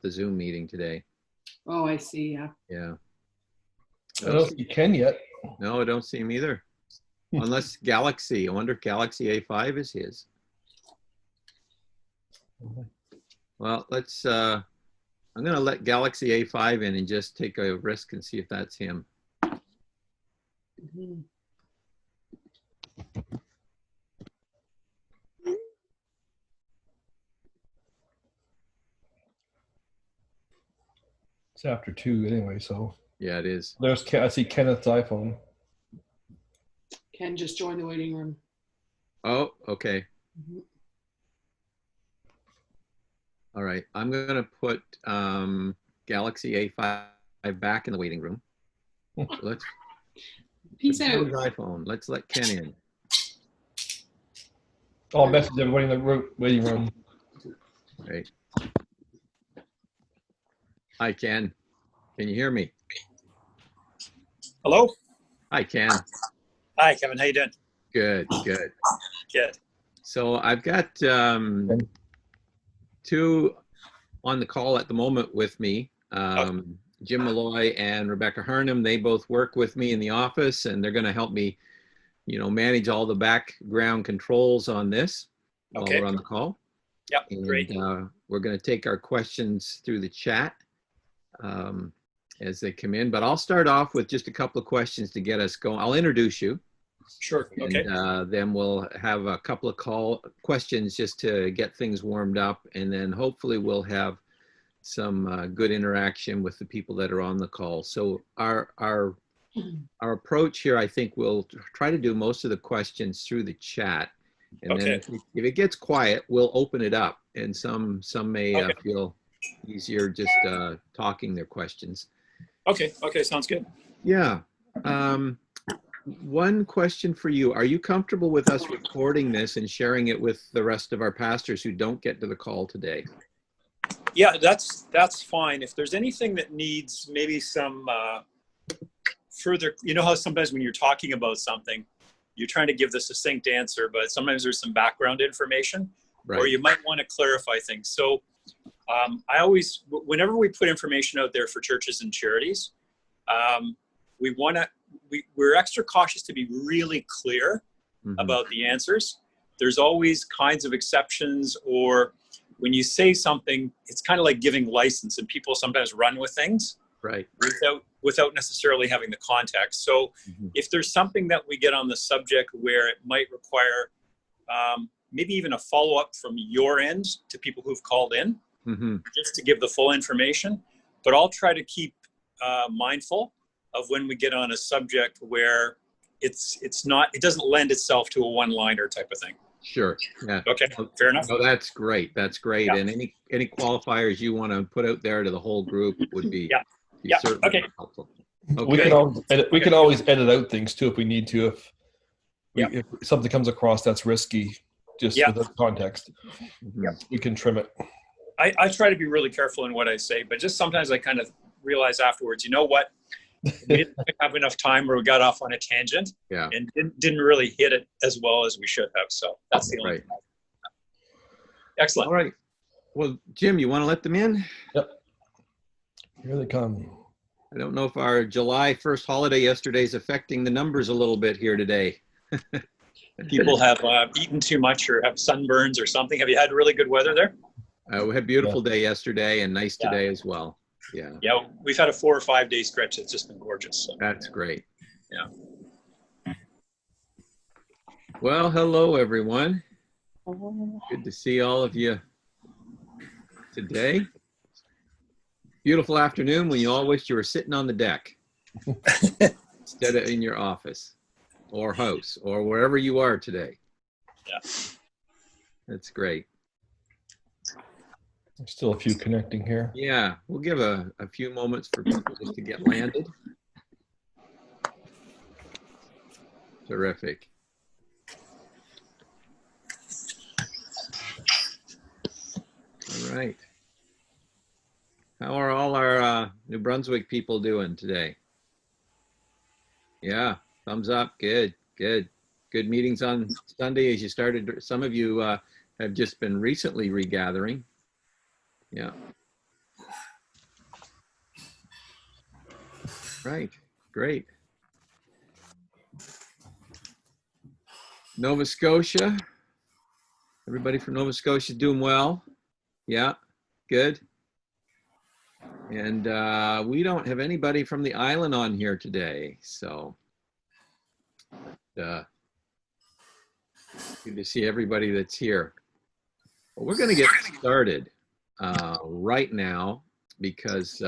the Zoom meeting today. Oh, I see. Yeah. Yeah. I don't see Ken yet. No, I don't see him either. Unless Galaxy. I wonder if Galaxy A5 is his. Well, let's, I'm going to let Galaxy A5 in and just take a risk and see if that's him. Mhm. It's after 2 anyway, so Yeah, it is. there's I see Kenneth's iPhone. Ken just joined the waiting room. Oh, okay. Mhm. All right. I'm going to put Galaxy A5 back in the waiting room. Let's Peace out. Ken's iPhone. Let's let Ken in. I'll message everybody in the waiting room. Right. Hi, Ken. Can you hear me? Hello. Hi, Ken. Hi, Kevin. How you doing? Good, good. Good. So I've got two on the call at the moment with me. Jim Malloy and Rebecca Harnham. They both work with me in the office, and they're going to help me, manage all the background controls on this while Okay. we're on the call. Yep. And Great. we're going to take our questions through the chat as they come in. But I'll start off with just a couple of questions to get us going. I'll introduce you. Sure. Okay. And then we'll have a couple of questions just to get things warmed up. And then hopefully we'll have some good interaction with the people that are on the call. So our approach here, I think we'll try to do most of the questions through the chat. And then if it gets quiet, we'll open it up. And some may feel easier just talking their questions. Okay. Okay. Sounds good. Yeah. One question for you. Are you comfortable with us recording this and sharing it with the rest of our pastors who don't get to the call today? Yeah, that's fine. If there's anything that needs maybe some further, how sometimes when you're talking about something, you're trying to give the succinct answer, but sometimes there's some background information, Right. Or you might want to clarify things. So I always, whenever we put information out there for churches and charities, we're extra cautious to be really clear about the answers. There's always kinds of exceptions, or when you say something, it's kind of like giving license, and people sometimes run with things Right. without necessarily having the context. So if there's something that we get on the subject where it might require maybe even a follow-up from your end to people who've called in, just to give the full information, but I'll try to keep mindful of when we get on a subject where it doesn't lend itself to a one-liner type of thing. Sure. Yeah. Okay. Fair enough. No, that's great. That's great. Yeah. And any qualifiers you want to put out there to the whole group would be, certainly helpful. Okay. We can always edit out things too if we need to. If something comes across that's risky, just with the context, we can trim it. I try to be really careful in what I say, but just sometimes I kind of realize afterwards, you know what? We didn't have enough time, or we got off on a tangent and didn't really hit it as well as we should have. So that's the only thing. Excellent. All right. Well, Jim, you want to let them in? Yep. Here they come. I don't know if our July 1st holiday yesterday is affecting the numbers a little bit here today. People have eaten too much or have sunburns or something. Have you had really good weather there? We had a beautiful day yesterday and nice today as well. Yeah. Yeah, we've had a 4 or 5 day stretch that's just been gorgeous. So. That's great. Yeah. Well, hello, everyone. Good to see all of you today. Beautiful afternoon when you all wished you were sitting on the deck instead of in your office or house or wherever you are today. Yeah. That's great. There's still a few connecting here. Yeah, we'll give a few moments for people just to get landed. Terrific. All right. How are all our New Brunswick people doing today? Yeah, thumbs up. Good, good. Good meetings on Sunday as you started. Some of you have just been recently regathering. Yeah. Right. Great. Nova Scotia. Everybody from Nova Scotia doing well? Yeah. Good. And we don't have anybody from the island on here today, so good to see everybody that's here. Well, we're going to get started right now because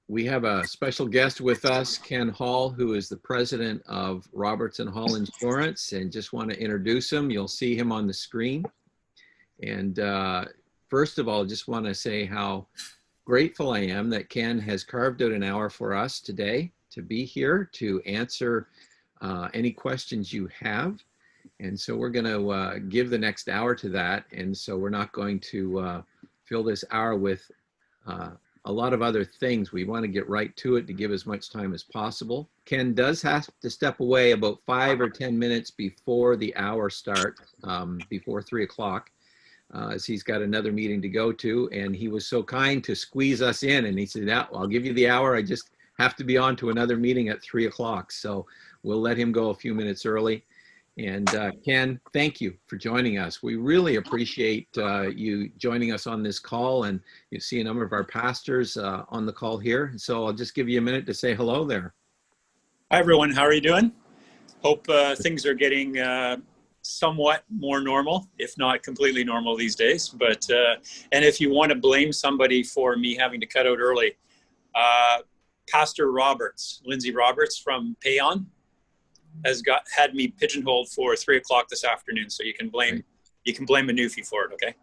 we have a special guest with us, Ken Hall, who is the president of Robertson Hall Insurance, and just want to introduce him. You'll see him on the screen. And first of all, just want to say how grateful I am that Ken has carved out an hour for us today to be here to answer any questions you have. And so we're going to give the next hour to that. And so we're not going to fill this hour with a lot of other things. We want to get right to it to give as much time as possible. Ken does have to step away about 5 or 10 minutes before the hour starts, before 3 o'clock. As he's got another meeting to go to, and he was so kind to squeeze us in, and he said, "Yeah, I'll give you the hour. I just have to be on to another meeting at 3 o'clock." So we'll let him go a few minutes early. And Ken, thank you for joining us. We really appreciate you joining us on this call, and you see a number of our pastors on the call here. So I'll just give you a minute to say hello there. Hi, everyone. How are you doing? Hope things are getting somewhat more normal, if not completely normal these days. But and if you want to blame somebody for me having to cut out early, Pastor Roberts, Lindsay Roberts from Payon, has had me pigeonholed for 3 o'clock this afternoon. So you can blame Manufi for it. Okay.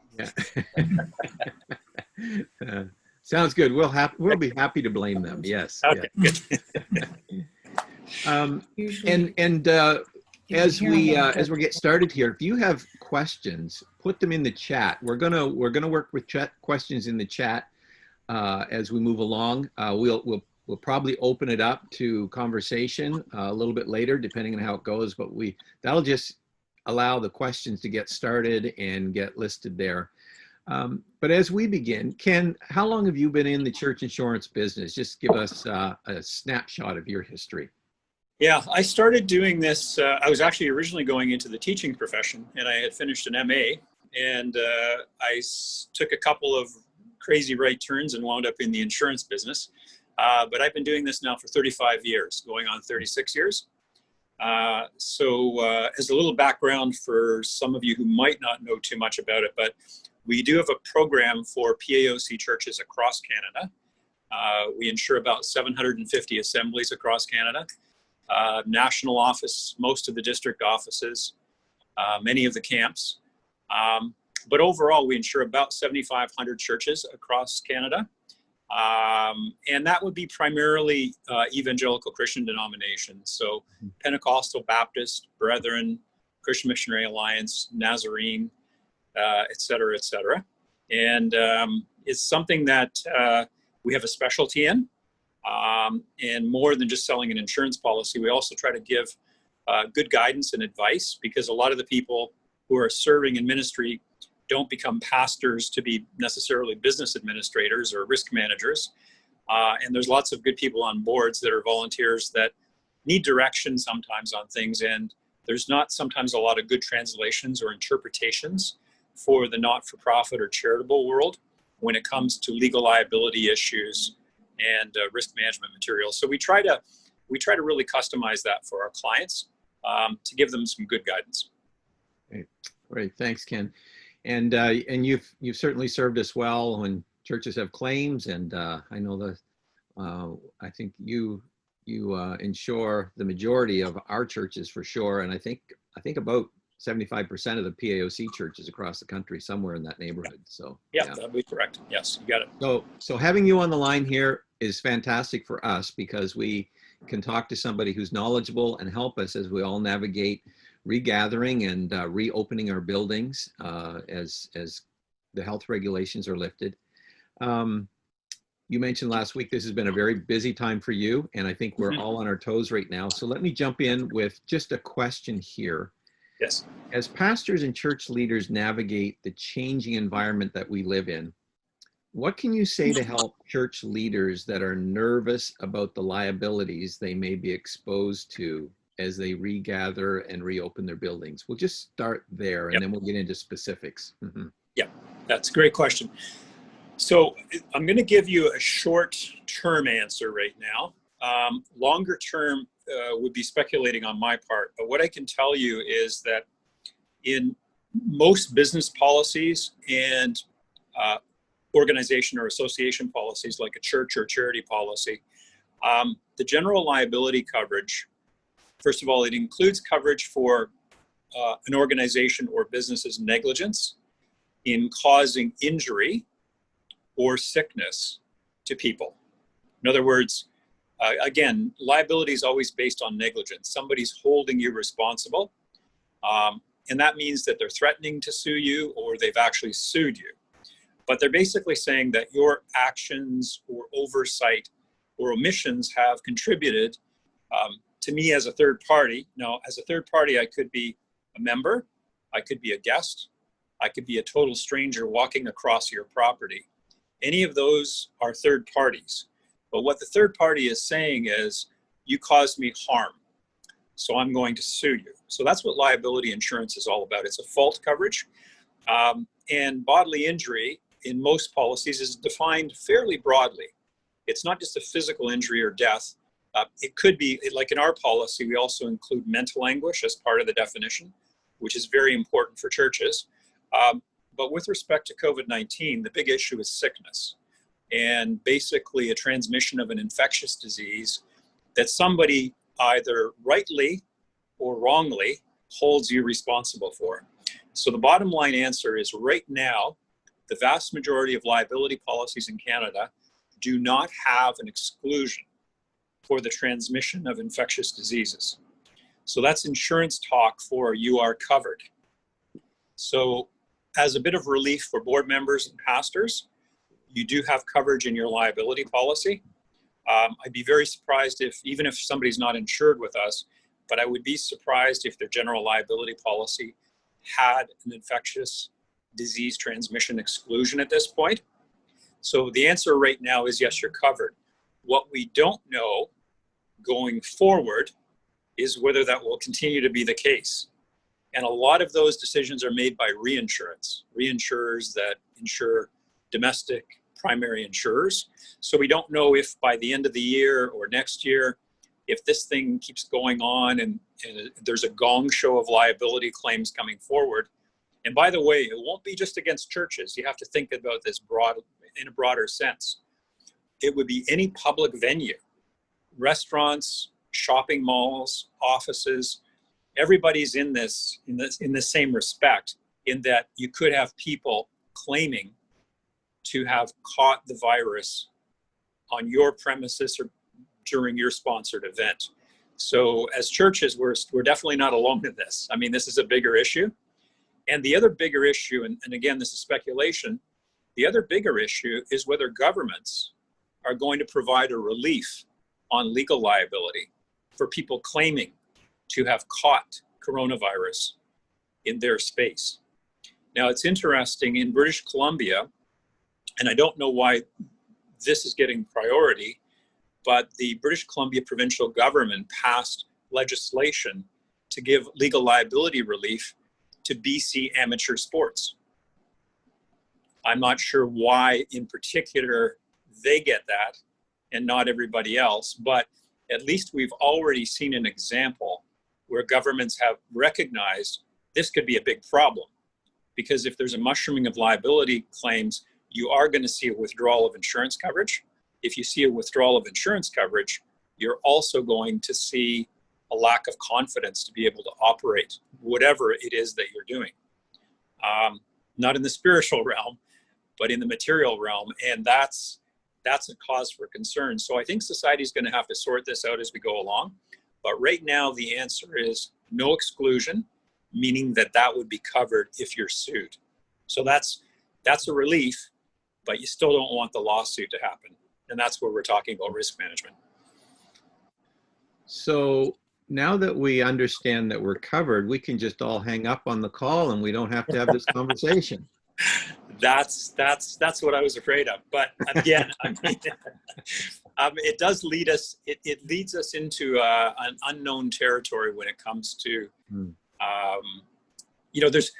Yeah. Sounds good. We'll be happy to blame them. Yes. Okay. Good. As we get started here, if you have questions, put them in the chat. We're gonna work with questions in the chat as we move along. We'll probably open it up to conversation a little bit later, depending on how it goes. But that'll just allow the questions to get started and get listed there. But as we begin, Ken, how long have you been in the church insurance business? Just give us a snapshot of your history. Yeah, I started doing this. I was actually originally going into the teaching profession, and I had finished an MA, and I took a couple of crazy right turns and wound up in the insurance business. But I've been doing this now for 35 years, going on 36 years. So as a little background for some of you who might not know too much about it, but we do have a program for PAOC churches across Canada. We insure about 750 assemblies across Canada. National office, most of the district offices, many of the camps. But overall, we insure about 7,500 churches across Canada. And that would be primarily evangelical Christian denominations. So Pentecostal, Baptist, Brethren, Christian Missionary Alliance, Nazarene, et cetera, et cetera. And it's something that we have a specialty in. And more than just selling an insurance policy, we also try to give good guidance and advice, because a lot of the people who are serving in ministry don't become pastors to be necessarily business administrators or risk managers. And there's lots of good people on boards that are volunteers that need direction sometimes on things. And there's not sometimes a lot of good translations or interpretations for the not-for-profit or charitable world when it comes to legal liability issues and risk management materials. So we try to really customize that for our clients to give them some good guidance. Great. Thanks, Ken. And you've certainly served us well when churches have claims, and I know that I think you insure the majority of our churches for sure, and I think about 75% of the PAOC churches across the country, somewhere in that neighborhood. So yeah, that'd be correct. Yes, you got it. So having you on the line here is fantastic for us, because we can talk to somebody who's knowledgeable and help us as we all navigate regathering and reopening our buildings as the health regulations are lifted. You mentioned last week this has been a very busy time for you, and I think we're all on our toes right now. So let me jump in with just a question here. Yes. As pastors and church leaders navigate the changing environment that we live in, What can you say to help church leaders that are nervous about the liabilities they may be exposed to as they regather and reopen their buildings? We'll just start there, and then we'll get into specifics. Yeah, that's a great question. So I'm going to give you a short-term answer right now. Longer term would be speculating on my part, but what I can tell you is that in most business policies and organization or association policies, like a church or charity policy, the general liability coverage, first of all, it includes coverage for an organization or business's negligence in causing injury or sickness to people. In other words, again, liability is always based on negligence. Somebody's holding you responsible, and that means that they're threatening to sue you or they've actually sued you. But they're basically saying that your actions or oversight or omissions have contributed to me as a third party. Now, as a third party, I could be a member, I could be a guest, I could be a total stranger walking across your property. Any of those are third parties. But what the third party is saying is, you caused me harm, so I'm going to sue you. So that's what liability insurance is all about. It's a fault coverage. And bodily injury in most policies is defined fairly broadly. It's not just a physical injury or death. It could be, like in our policy, we also include mental anguish as part of the definition, which is very important for churches. But with respect to COVID-19, the big issue is sickness and basically a transmission of an infectious disease that somebody either rightly or wrongly holds you responsible for. So the bottom line answer is, right now, the vast majority of liability policies in Canada do not have an exclusion for the transmission of infectious diseases. So that's insurance talk for you are covered. So as a bit of relief for board members and pastors, you do have coverage in your liability policy. I'd be very surprised even if somebody's not insured with us, but I would be surprised if their general liability policy had an infectious disease transmission exclusion at this point. So the answer right now is yes, you're covered. What we don't know going forward is whether that will continue to be the case. And a lot of those decisions are made by reinsurance, reinsurers that insure domestic primary insurers. So we don't know if by the end of the year or next year, if this thing keeps going on and there's a gong show of liability claims coming forward. And by the way, it won't be just against churches. You have to think about this in a broader sense. It would be any public venue, restaurants, shopping malls, offices. Everybody's in the same respect, in that you could have people claiming to have caught the virus on your premises or during your sponsored event. So as churches, we're definitely not alone in this. I mean, this is a bigger issue. And the other bigger issue, and again, this is speculation, the other bigger issue is whether governments are going to provide a relief on legal liability for people claiming to have caught coronavirus in their space. Now, it's interesting, in British Columbia, and I don't know why this is getting priority, but the British Columbia provincial government passed legislation to give legal liability relief to BC amateur sports. I'm not sure why in particular they get that and not everybody else, but at least we've already seen an example where governments have recognized this could be a big problem, because if there's a mushrooming of liability claims, you are going to see a withdrawal of insurance coverage. If you see a withdrawal of insurance coverage, you're also going to see a lack of confidence to be able to operate whatever it is that you're doing. Not in the spiritual realm, but in the material realm. And that's a cause for concern. So I think society is going to have to sort this out as we go along. But right now, the answer is no exclusion, meaning that would be covered if you're sued. So that's a relief, but you still don't want the lawsuit to happen. And that's where we're talking about risk management. So now that we understand that we're covered, we can just all hang up on the call and we don't have to have this conversation. That's what I was afraid of. But again, I mean, it does lead us. It leads us into an unknown territory when it comes to, you know, there's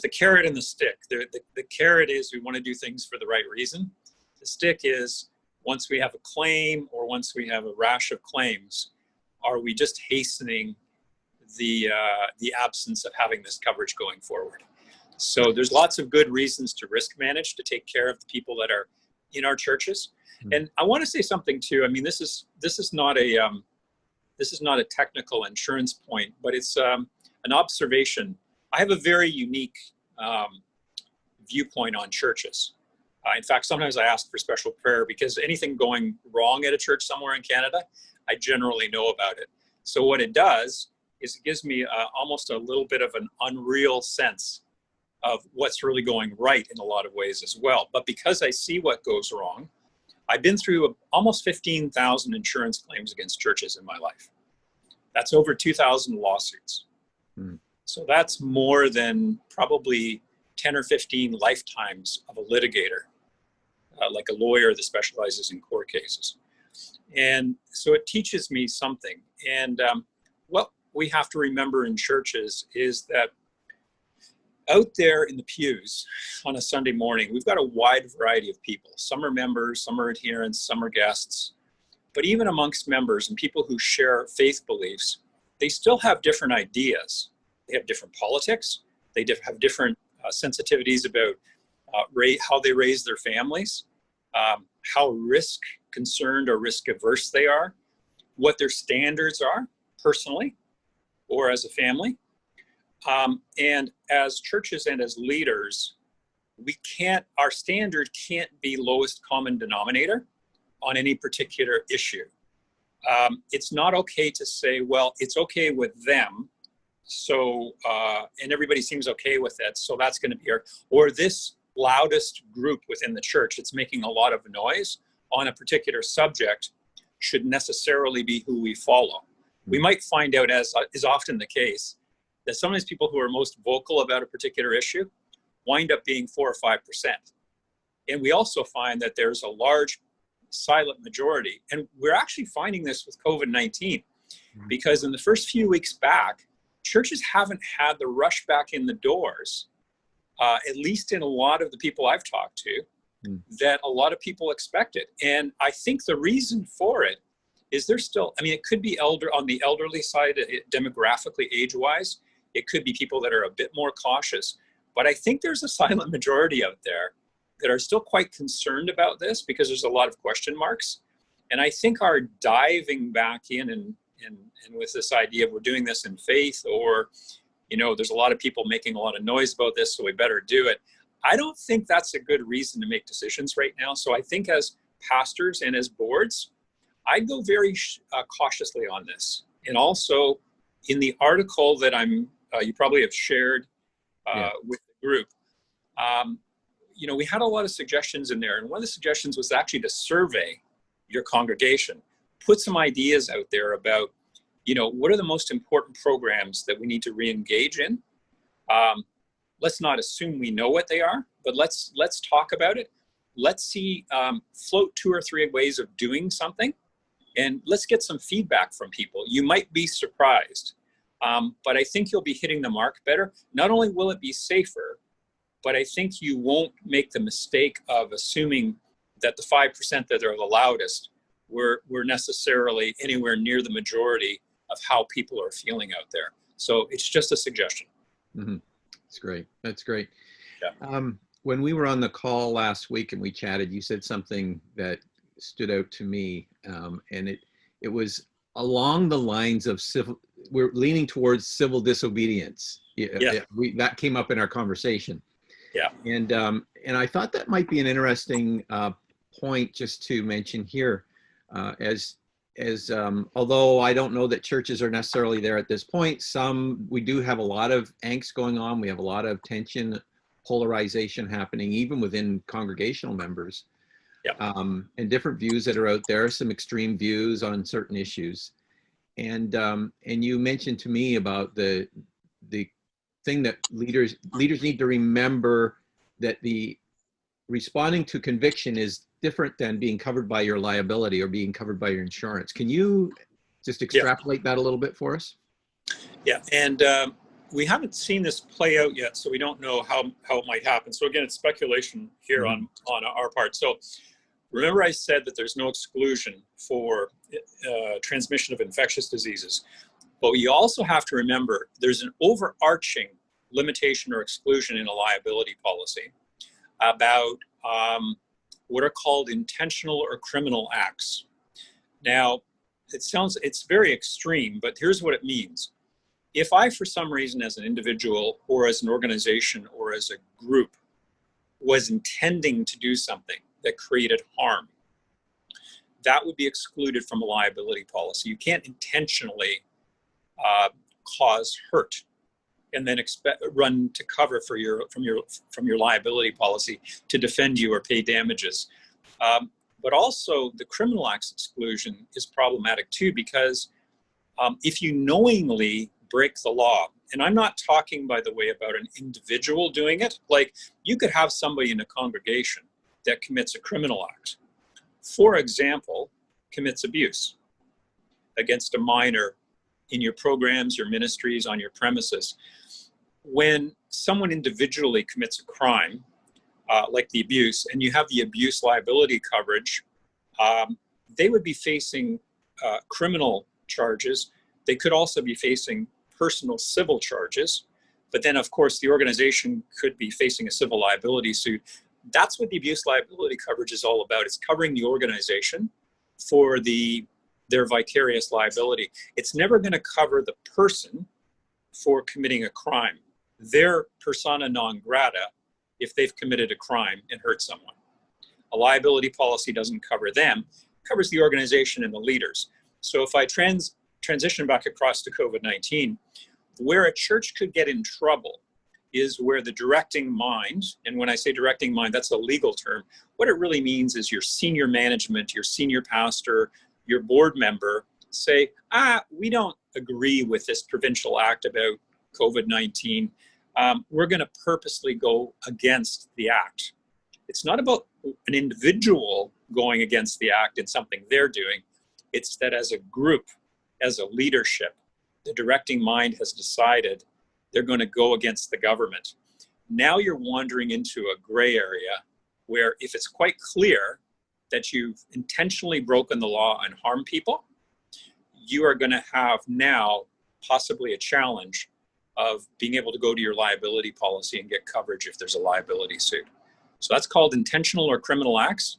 the carrot and the stick. The carrot is we want to do things for the right reason. The stick is once we have a claim or once we have a rash of claims, are we just hastening the absence of having this coverage going forward? So there's lots of good reasons to risk manage, to take care of the people that are in our churches. And I want to say something too. I mean, this is not a technical insurance point, but it's an observation. I have a very unique viewpoint on churches. In fact, sometimes I ask for special prayer because anything going wrong at a church somewhere in Canada, I generally know about it. So what it does is it gives me almost a little bit of an unreal sense of what's really going right in a lot of ways as well. But because I see what goes wrong, I've been through almost 15,000 insurance claims against churches in my life. That's over 2,000 lawsuits. So that's more than probably 10 or 15 lifetimes of a litigator, like a lawyer that specializes in court cases. And so it teaches me something. And what we have to remember in churches is that out there in the pews on a Sunday morning, we've got a wide variety of people. Some are members, some are adherents, some are guests. But even amongst members and people who share faith beliefs, they still have different ideas. They have different politics. They have different sensitivities about how they raise their families, how risk concerned or risk averse they are, what their standards are personally or as a family. And as churches and as leaders, our standard can't be lowest common denominator on any particular issue. It's not okay to say, well, it's okay with them. So, and everybody seems okay with it. So that's going to be or this loudest group within the church that's making a lot of noise on a particular subject should necessarily be who we follow. We might find out, as is often the case, that some of these people who are most vocal about a particular issue wind up being 4 or 5%. And we also find that there's a large silent majority. And we're actually finding this with COVID-19, because in the first few weeks back, churches haven't had the rush back in the doors, at least in a lot of the people I've talked to, that a lot of people expected. And I think the reason for it is there's still, I mean, it could be on the elderly side, demographically, age-wise. It could be people that are a bit more cautious. But I think there's a silent majority out there that are still quite concerned about this because there's a lot of question marks. And I think our diving back in and with this idea of we're doing this in faith, or, you know, there's a lot of people making a lot of noise about this, so we better do it. I don't think that's a good reason to make decisions right now. So I think as pastors and as boards, I'd go very cautiously on this. And also in the article that you probably have shared with the group, you know, we had a lot of suggestions in there. And one of the suggestions was actually to survey your congregation, put some ideas out there about, you know, what are the most important programs that we need to re-engage in? Let's not assume we know what they are, but let's talk about it. Let's see, float 2 or 3 ways of doing something, and let's get some feedback from people. You might be surprised, but I think you'll be hitting the mark better. Not only will it be safer, but I think you won't make the mistake of assuming that the 5% that are the loudest were necessarily anywhere near the majority of how people are feeling out there. So it's just a suggestion. Mm-hmm. That's great. That's great. Yeah. When we were on the call last week and we chatted, you said something that stood out to me, and it was along the lines of we're leaning towards civil disobedience. That came up in our conversation. Yeah. And I thought that might be an interesting point just to mention here, as although I don't know that churches are necessarily there at this point, we do have a lot of angst going on. We have a lot of tension, polarization happening, even within congregational members. Yeah. And different views that are out there, some extreme views on certain issues. And you mentioned to me about the thing that leaders need to remember, that the responding to conviction is different than being covered by your liability or being covered by your insurance. Can you just extrapolate that a little bit for us? Yeah, and we haven't seen this play out yet, so we don't know how it might happen. So again, it's speculation here on our part. So remember I said that there's no exclusion for transmission of infectious diseases. But we also have to remember there's an overarching limitation or exclusion in a liability policy about what are called intentional or criminal acts. Now, it's very extreme, but here's what it means. If I, for some reason, as an individual or as an organization or as a group, was intending to do something that created harm, that would be excluded from a liability policy. You can't intentionally cause hurt and then run to cover from your liability policy to defend you or pay damages. But also the criminal acts exclusion is problematic too, because if you knowingly break the law, and I'm not talking, by the way, about an individual doing it. Like, you could have somebody in a congregation that commits a criminal act. For example, commits abuse against a minor in your programs, your ministries, on your premises. When someone individually commits a crime, like the abuse, and you have the abuse liability coverage, they would be facing criminal charges. They could also be facing personal civil charges. But then, of course, the organization could be facing a civil liability suit. That's what the abuse liability coverage is all about. It's covering the organization for their vicarious liability. It's never going to cover the person for committing a crime. They're persona non grata if they've committed a crime and hurt someone. A liability policy doesn't cover them, it covers the organization and the leaders. So if I transition back across to COVID-19, where a church could get in trouble is where the directing mind, and when I say directing mind, that's a legal term. What it really means is your senior management, your senior pastor, your board member say, we don't agree with this provincial act about COVID-19. We're going to purposely go against the act. It's not about an individual going against the act in something they're doing. It's that as a group, as a leadership, the directing mind has decided they're going to go against the government. Now you're wandering into a gray area where if it's quite clear that you've intentionally broken the law and harmed people, you are going to have now possibly a challenge of being able to go to your liability policy and get coverage if there's a liability suit. So that's called intentional or criminal acts.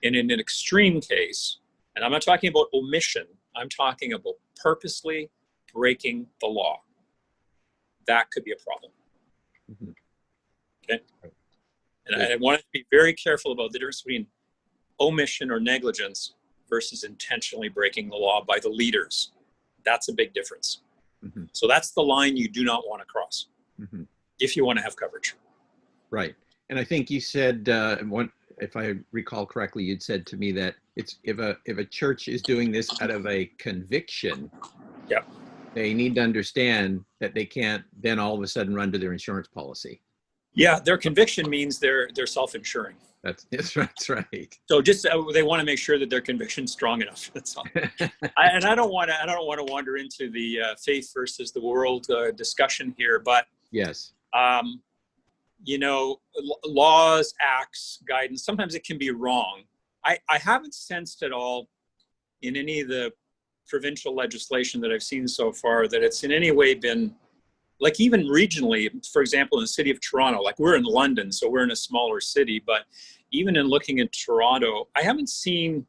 And in an extreme case, and I'm not talking about omission, I'm talking about purposely breaking the law. That could be a problem. Mm-hmm. Okay. And I want to be very careful about the difference between omission or negligence versus intentionally breaking the law by the leaders. That's a big difference. Mm-hmm. So that's the line you do not want to cross if you want to have coverage. Right. And I think you said, if I recall correctly, you'd said to me that it's if a church is doing this out of a conviction, they need to understand that they can't then all of a sudden run to their insurance policy. Yeah, their conviction means they're self-insuring. That's right. So just they want to make sure that their conviction's strong enough. That's all. I don't want to wander into the faith versus the world discussion here, but yes, laws, acts, guidance. Sometimes it can be wrong. I haven't sensed at all in any of the provincial legislation that I've seen so far that it's in any way been, like, even regionally, for example, in the city of Toronto, like we're in London, so we're in a smaller city, but even in looking at Toronto, I haven't seen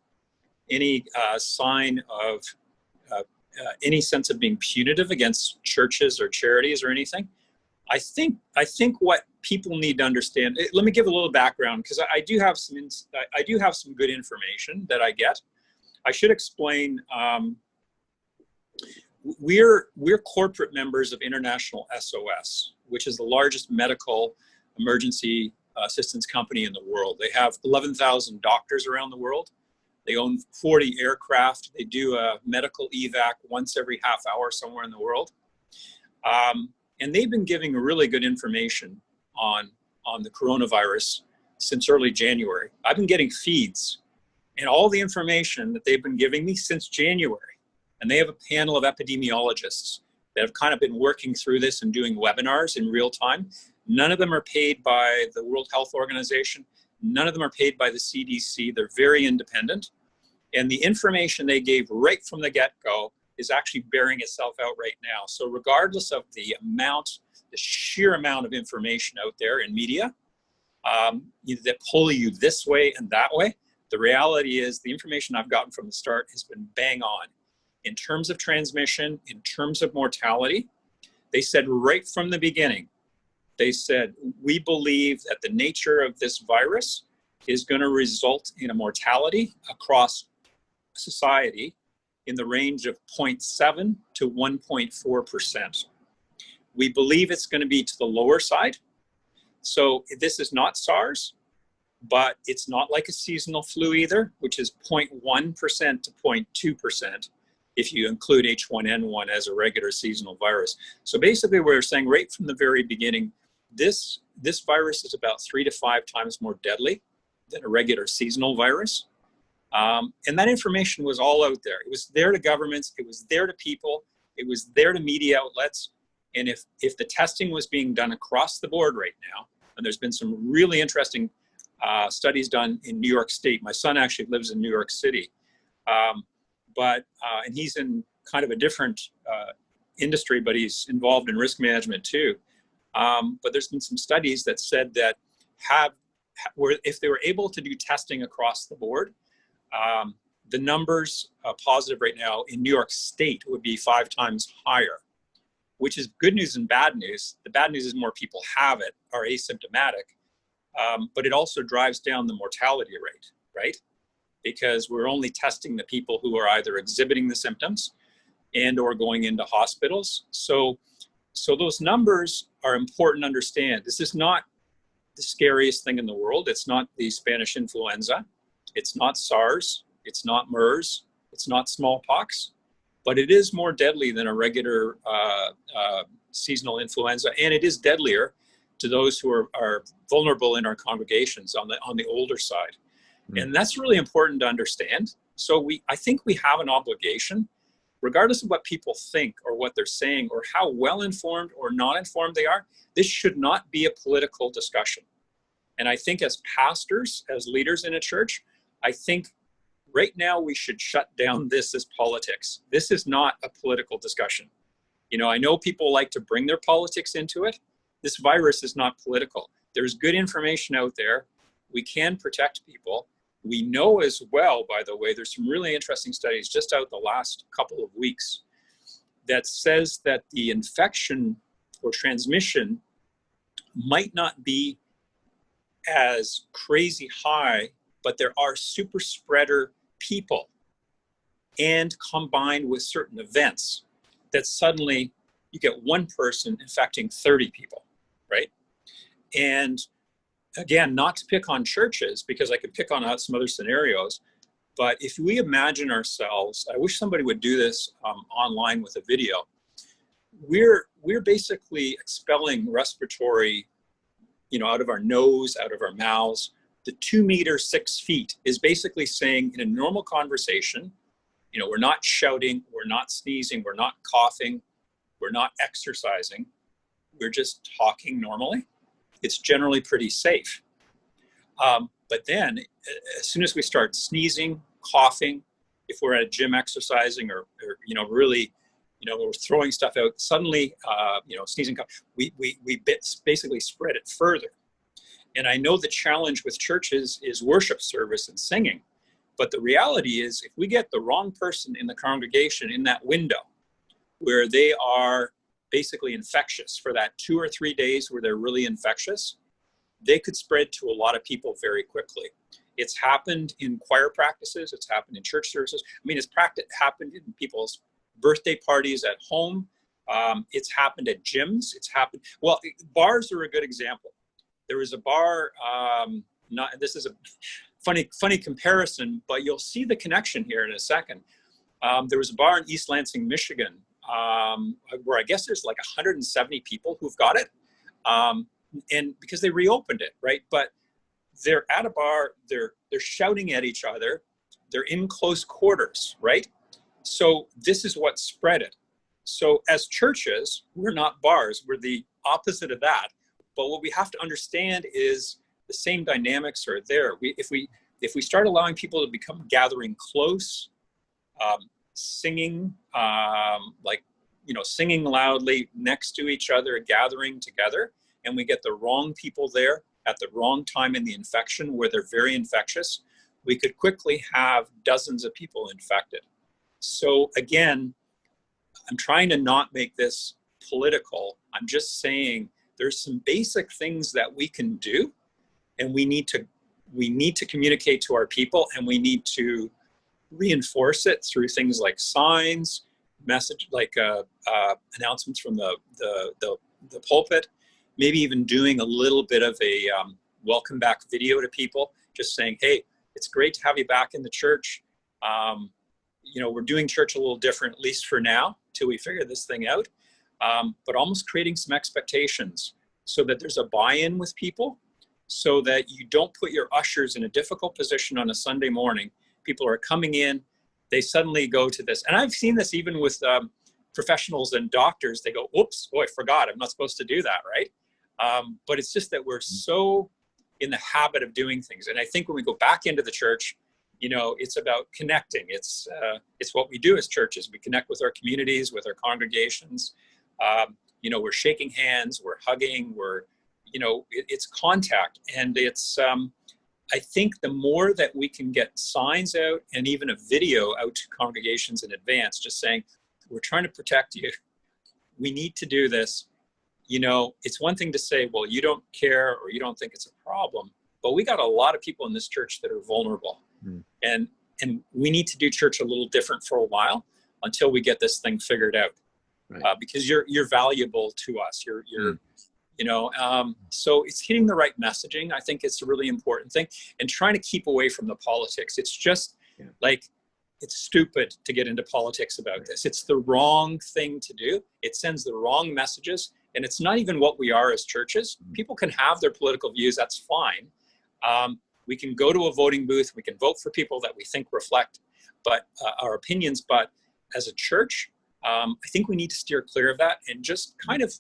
any sign of any sense of being punitive against churches or charities or anything. I think what people need to understand, let me give a little background, because I do have some good information that I get. I should explain, we're corporate members of International SOS, which is the largest medical emergency assistance company in the world. They have 11,000 doctors around the world. They own 40 aircraft. They do a medical evac once every half hour somewhere in the world. And they've been giving really good information on the coronavirus since early January. I've been getting feeds and all the information that they've been giving me since January. And they have a panel of epidemiologists that have kind of been working through this and doing webinars in real time. None of them are paid by the World Health Organization. None of them are paid by the CDC. They're very independent. And the information they gave right from the get-go is actually bearing itself out right now. So regardless of the sheer amount of information out there in media that pull you this way and that way, the reality is the information I've gotten from the start has been bang on. In terms of transmission, in terms of mortality, they said right from the beginning, they said, we believe that the nature of this virus is going to result in a mortality across society in the range of 0.7 to 1.4%. We believe it's going to be to the lower side. So this is not SARS, but it's not like a seasonal flu either, which is 0.1% to 0.2% if you include H1N1 as a regular seasonal virus. So basically we're saying right from the very beginning, this virus is about 3 to 5 times more deadly than a regular seasonal virus. And that information was all out there. It was there to governments, it was there to people, it was there to media outlets. And if the testing was being done across the board right now, and there's been some really interesting studies done in New York State. My son actually lives in New York City, and he's in kind of a different industry, but he's involved in risk management too. But there's been some studies that said that if they were able to do testing across the board, the numbers positive right now in New York State would be 5 times higher, which is good news and bad news. The bad news is more people have it, are asymptomatic, but it also drives down the mortality rate, right? Because we're only testing the people who are either exhibiting the symptoms and or going into hospitals. So those numbers are important to understand. This is not the scariest thing in the world. It's not the Spanish influenza. It's not SARS. It's not MERS. It's not smallpox. But it is more deadly than a regular seasonal influenza, and it is deadlier to those who are vulnerable in our congregations on the older side. And that's really important to understand. So I think we have an obligation, regardless of what people think or what they're saying or how well informed or not informed they are, this should not be a political discussion. And I think as pastors, as leaders in a church, I think right now we should shut down this as politics. This is not a political discussion. You know, I know people like to bring their politics into it. This virus is not political. There's good information out there. We can protect people. We know as well, by the way, there's some really interesting studies just out the last couple of weeks that says that the infection or transmission might not be as crazy high, but there are super spreader people, and combined with certain events that suddenly you get one person infecting 30 people, right? And again, not to pick on churches, because I could pick on some other scenarios, but if we imagine ourselves, I wish somebody would do this online with a video. We're basically expelling respiratory, out of our nose, out of our mouths. The 2 meters, 6 feet is basically saying in a normal conversation, we're not shouting, we're not sneezing, we're not coughing, we're not exercising, we're just talking normally. It's generally pretty safe. But then as soon as we start sneezing, coughing, if we're at a gym exercising or really, we're throwing stuff out, suddenly, sneezing, we basically spread it further. And I know the challenge with churches is worship service and singing. But the reality is, if we get the wrong person in the congregation in that window where they are basically infectious for that 2 or 3 days where they're really infectious, they could spread to a lot of people very quickly. It's happened in choir practices. It's happened in church services. I mean, it's happened in people's birthday parties at home. It's happened at gyms. Bars are a good example. There was a bar, this is a funny comparison, but you'll see the connection here in a second. There was a bar in East Lansing, Michigan, where I guess there's like 170 people who've got it. And because they reopened it, right? But they're at a bar, they're shouting at each other, they're in close quarters, right? So this is what spread it. So as churches, we're not bars, we're the opposite of that. But what we have to understand is the same dynamics are there. If we start allowing people to become gathering close, singing, singing loudly next to each other, gathering together, and we get the wrong people there at the wrong time in the infection where they're very infectious, we could quickly have dozens of people infected. So again, I'm trying to not make this political. I'm just saying there's some basic things that we can do, and we need to communicate to our people, and we need to reinforce it through things like signs, message, like announcements from the pulpit, maybe even doing a little bit of a welcome back video to people, just saying, hey, it's great to have you back in the church. We're doing church a little different, at least for now, till we figure this thing out. But almost creating some expectations so that there's a buy-in with people, so that you don't put your ushers in a difficult position on a Sunday morning. People are coming in, they suddenly go to this. And I've seen this even with professionals and doctors. They go, oops, I forgot, I'm not supposed to do that, right? But it's just that we're so in the habit of doing things. And I think when we go back into the church, it's about connecting. It's what we do as churches. We connect with our communities, with our congregations. We're shaking hands, we're hugging, it's contact. And it's, I think the more that we can get signs out and even a video out to congregations in advance, just saying, we're trying to protect you. We need to do this. It's one thing to say, well, you don't care or you don't think it's a problem, but we got a lot of people in this church that are vulnerable. And we need to do church a little different for a while until we get this thing figured out. Right. Because you're valuable to us. So it's hitting the right messaging. I think it's a really important thing, and trying to keep away from the politics. It's just it's stupid to get into politics about this. It's the wrong thing to do. It sends the wrong messages, and it's not even what we are as churches. People can have their political views. That's fine. We can go to a voting booth. We can vote for people that we think reflect our opinions. But as a church, I think we need to steer clear of that and just kind of,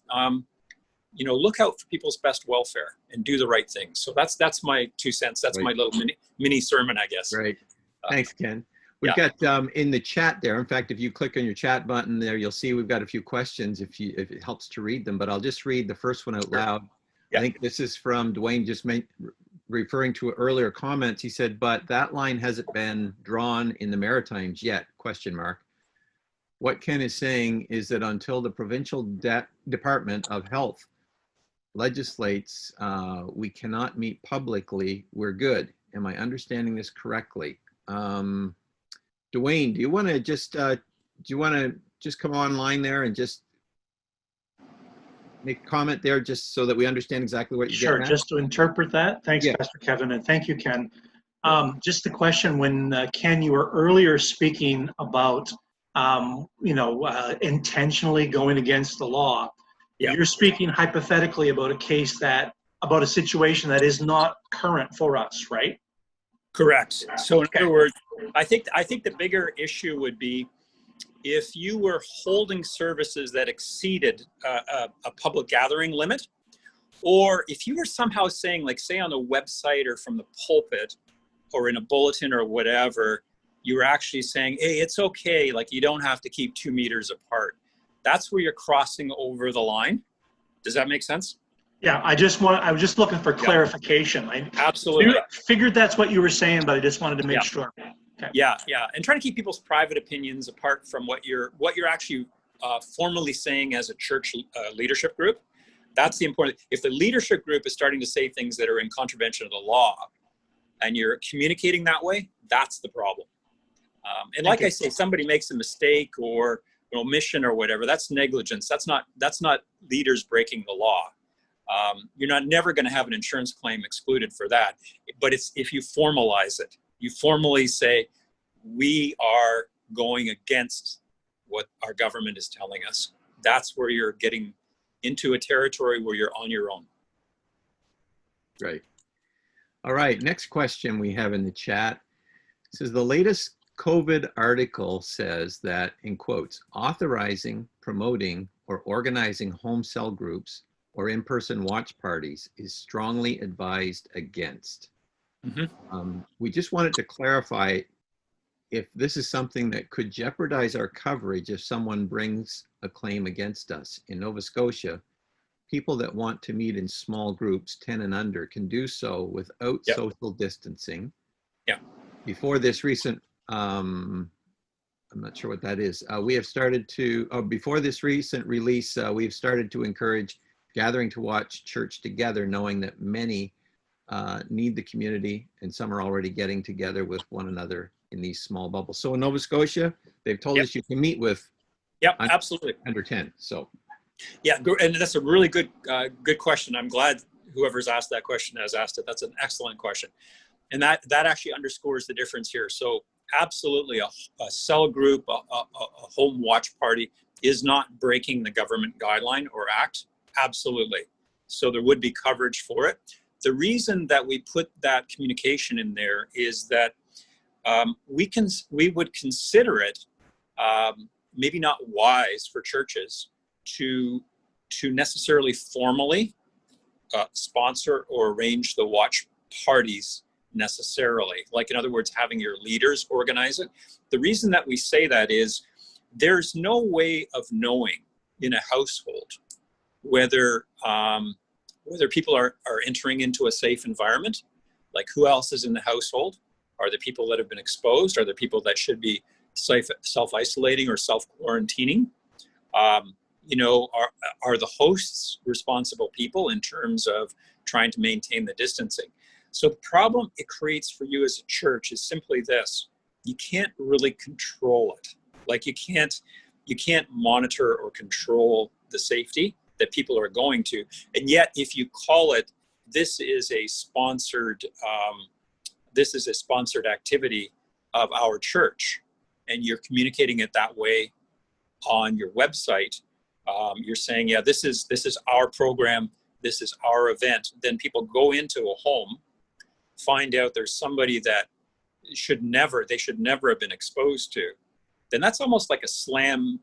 look out for people's best welfare and do the right thing. So that's my 2 cents. That's my little mini sermon, I guess. Right. Thanks, Ken. We've got in the chat there. In fact, if you click on your chat button there, you'll see we've got a few questions if it helps to read them. But I'll just read the first one out loud. I think this is from Dwayne, just referring to earlier comments. He said, but that line hasn't been drawn in the Maritimes yet, ? What Ken is saying is that until the provincial Department of Health legislates, we cannot meet publicly, we're good. Am I understanding this correctly? Dwayne, do you want to just come online there and just make a comment there, just so that we understand exactly what you're getting at? Sure, just to interpret that. Thanks, Pastor Kevin, and thank you, Ken. Just a question, when Ken, you were earlier speaking about intentionally going against the law. You're speaking hypothetically about a situation that is not current for us, right? Correct. So in other words, I think the bigger issue would be if you were holding services that exceeded a public gathering limit, or if you were somehow saying, like, say on the website or from the pulpit or in a bulletin or whatever, you were actually saying, hey, it's okay, like you don't have to keep 2 meters apart. That's where you're crossing over the line. Does that make sense? Yeah, I was just looking for clarification. Absolutely. I figured that's what you were saying, but I just wanted to make sure. Okay. Yeah, and trying to keep people's private opinions apart from what you're actually formally saying as a church leadership group. That's the important. If the leadership group is starting to say things that are in contravention of the law, and you're communicating that way, that's the problem. And like I say, somebody makes a mistake or an omission or whatever, that's negligence. That's not leaders breaking the law. You're never going to have an insurance claim excluded for that. But it's if you formalize it, you formally say, we are going against what our government is telling us. That's where you're getting into a territory where you're on your own. Right. All right, next question we have in the chat. It says the latest COVID article says that, in quotes, authorizing, promoting, or organizing home cell groups or in-person watch parties is strongly advised against. We just wanted to clarify if this is something that could jeopardize our coverage if someone brings a claim against us. In Nova Scotia, people that want to meet in small groups, 10 and under, can do so without social distancing. Yeah. Before this recent, I'm not sure what that is. We have started to, before this recent release, we've started to encourage gathering to watch church together, knowing that many need the community and some are already getting together with one another in these small bubbles. So in Nova Scotia, they've told us you can meet with absolutely under 10. So yeah, and that's a really good good question. I'm glad whoever's asked that question has asked it. That's an excellent question, and that actually underscores the difference here. So absolutely, a cell group, a home watch party is not breaking the government guideline or act. Absolutely. So there would be coverage for it. The reason that we put that communication in there is that we would consider it maybe not wise for churches to necessarily formally sponsor or arrange the watch parties necessarily. Like, in other words, having your leaders organize it. The reason that we say that is there's no way of knowing in a household whether people are entering into a safe environment. Like, who else is in the household? Are there people that have been exposed? Are there people that should be self-isolating or self-quarantining? You know, are the hosts responsible people in terms of trying to maintain the distancing? So the problem it creates for you as a church is simply this: you can't really control it. Like, you can't monitor or control the safety that people are going to. And yet, if you call it, this is a sponsored activity of our church, and you're communicating it that way on your website, you're saying, yeah, this is our program, this is our event. Then people go into a home, find out there's somebody that they should never have been exposed to. Then that's almost like a slam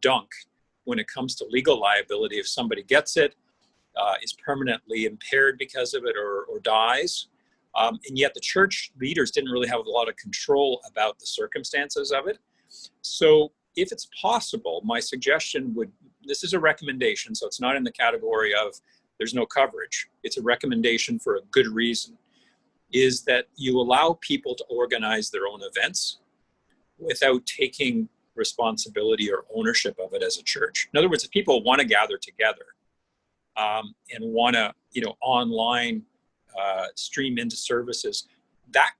dunk when it comes to legal liability. If somebody gets it, is permanently impaired because of it, or dies. And yet the church leaders didn't really have a lot of control about the circumstances of it. So if it's possible, my suggestion this is a recommendation, so it's not in the category of there's no coverage. It's a recommendation for a good reason, is that you allow people to organize their own events without taking responsibility or ownership of it as a church. In other words, if people want to gather together and want to, online stream into services, that,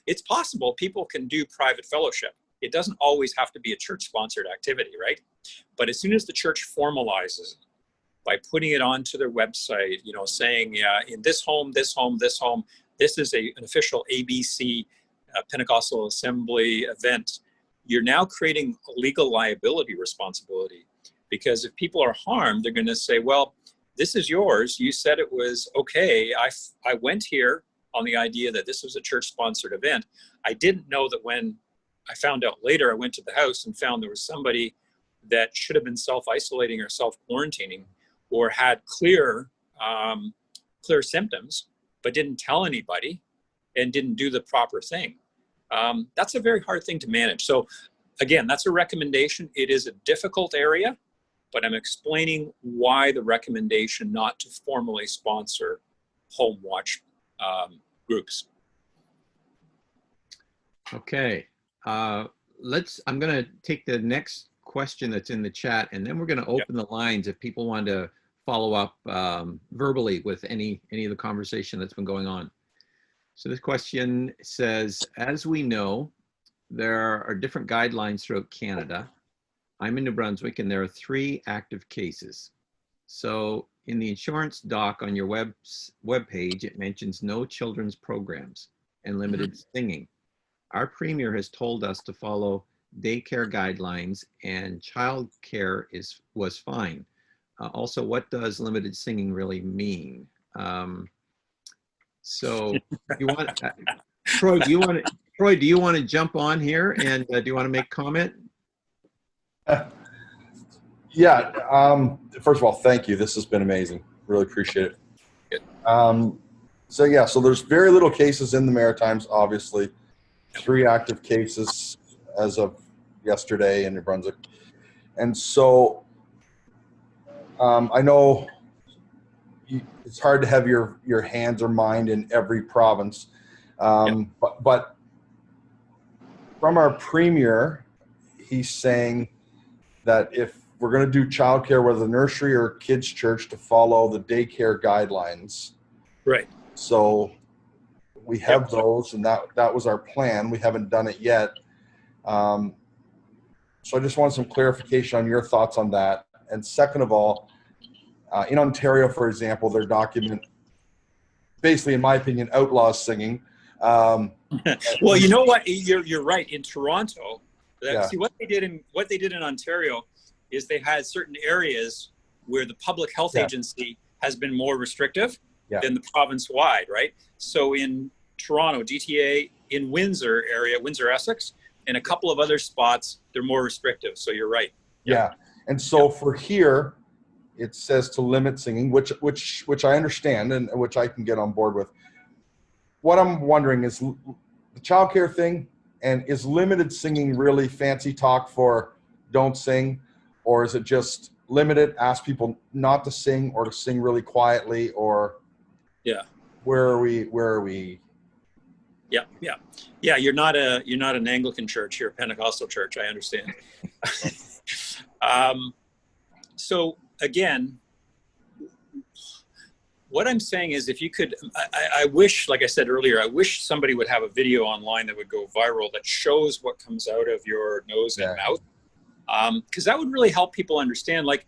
it's possible people can do private fellowship. It doesn't always have to be a church-sponsored activity, right? But as soon as the church formalizes it by putting it onto their website, saying, yeah, in this home, this is an official ABC Pentecostal Assembly event, you're now creating a legal liability responsibility. Because if people are harmed, they're going to say, well, this is yours. You said it was okay. I went here on the idea that this was a church-sponsored event. I didn't know that when I found out later, I went to the house and found there was somebody that should have been self-isolating or self-quarantining, or had clear symptoms, but didn't tell anybody and didn't do the proper thing. That's a very hard thing to manage. So again, that's a recommendation. It is a difficult area, but I'm explaining why the recommendation not to formally sponsor home watch groups. Okay. I'm going to take the next question that's in the chat, and then we're going to open the lines if people want to follow up verbally with any of the conversation that's been going on. So this question says, as we know, there are different guidelines throughout Canada. I'm in New Brunswick, and there are 3 active cases. So in the insurance doc on your webpage, it mentions no children's programs and limited singing. Our premier has told us to follow daycare guidelines, and child care was fine. Also, what does limited singing really mean? So you want, Troy, do you want to jump on here and do you want to make comment? Yeah. First of all, thank you. This has been amazing. Really appreciate it. So yeah, so there's very little cases in the Maritimes, obviously. 3 active cases as of yesterday in New Brunswick. And so I know it's hard to have your hands or mind in every province. But from our premier, he's saying that if we're going to do childcare, whether the nursery or kids church, to follow the daycare guidelines. Right. So we have those, and that was our plan. We haven't done it yet. So I just want some clarification on your thoughts on that. And second of all, in Ontario, for example, their document basically, in my opinion, outlaws singing. Well, you know what? You're right. In Toronto, Yeah. see what they did in Ontario is they had certain areas where the public health agency has been more restrictive than the province wide, right? So in Toronto, GTA, in Windsor area, Windsor, Essex, and a couple of other spots, they're more restrictive. So you're right. Yeah. And so for here, it says to limit singing, which I understand and which I can get on board with. What I'm wondering is the childcare thing, and is limited singing really fancy talk for don't sing, or is it just limited, ask people not to sing or to sing really quietly, or where are we? Yeah. You're not an Anglican church. You're a Pentecostal church. I understand. So again, what I'm saying is, if you could, I wish, like I said earlier, I wish somebody would have a video online that would go viral that shows what comes out of your nose and mouth. Because that would really help people understand, like,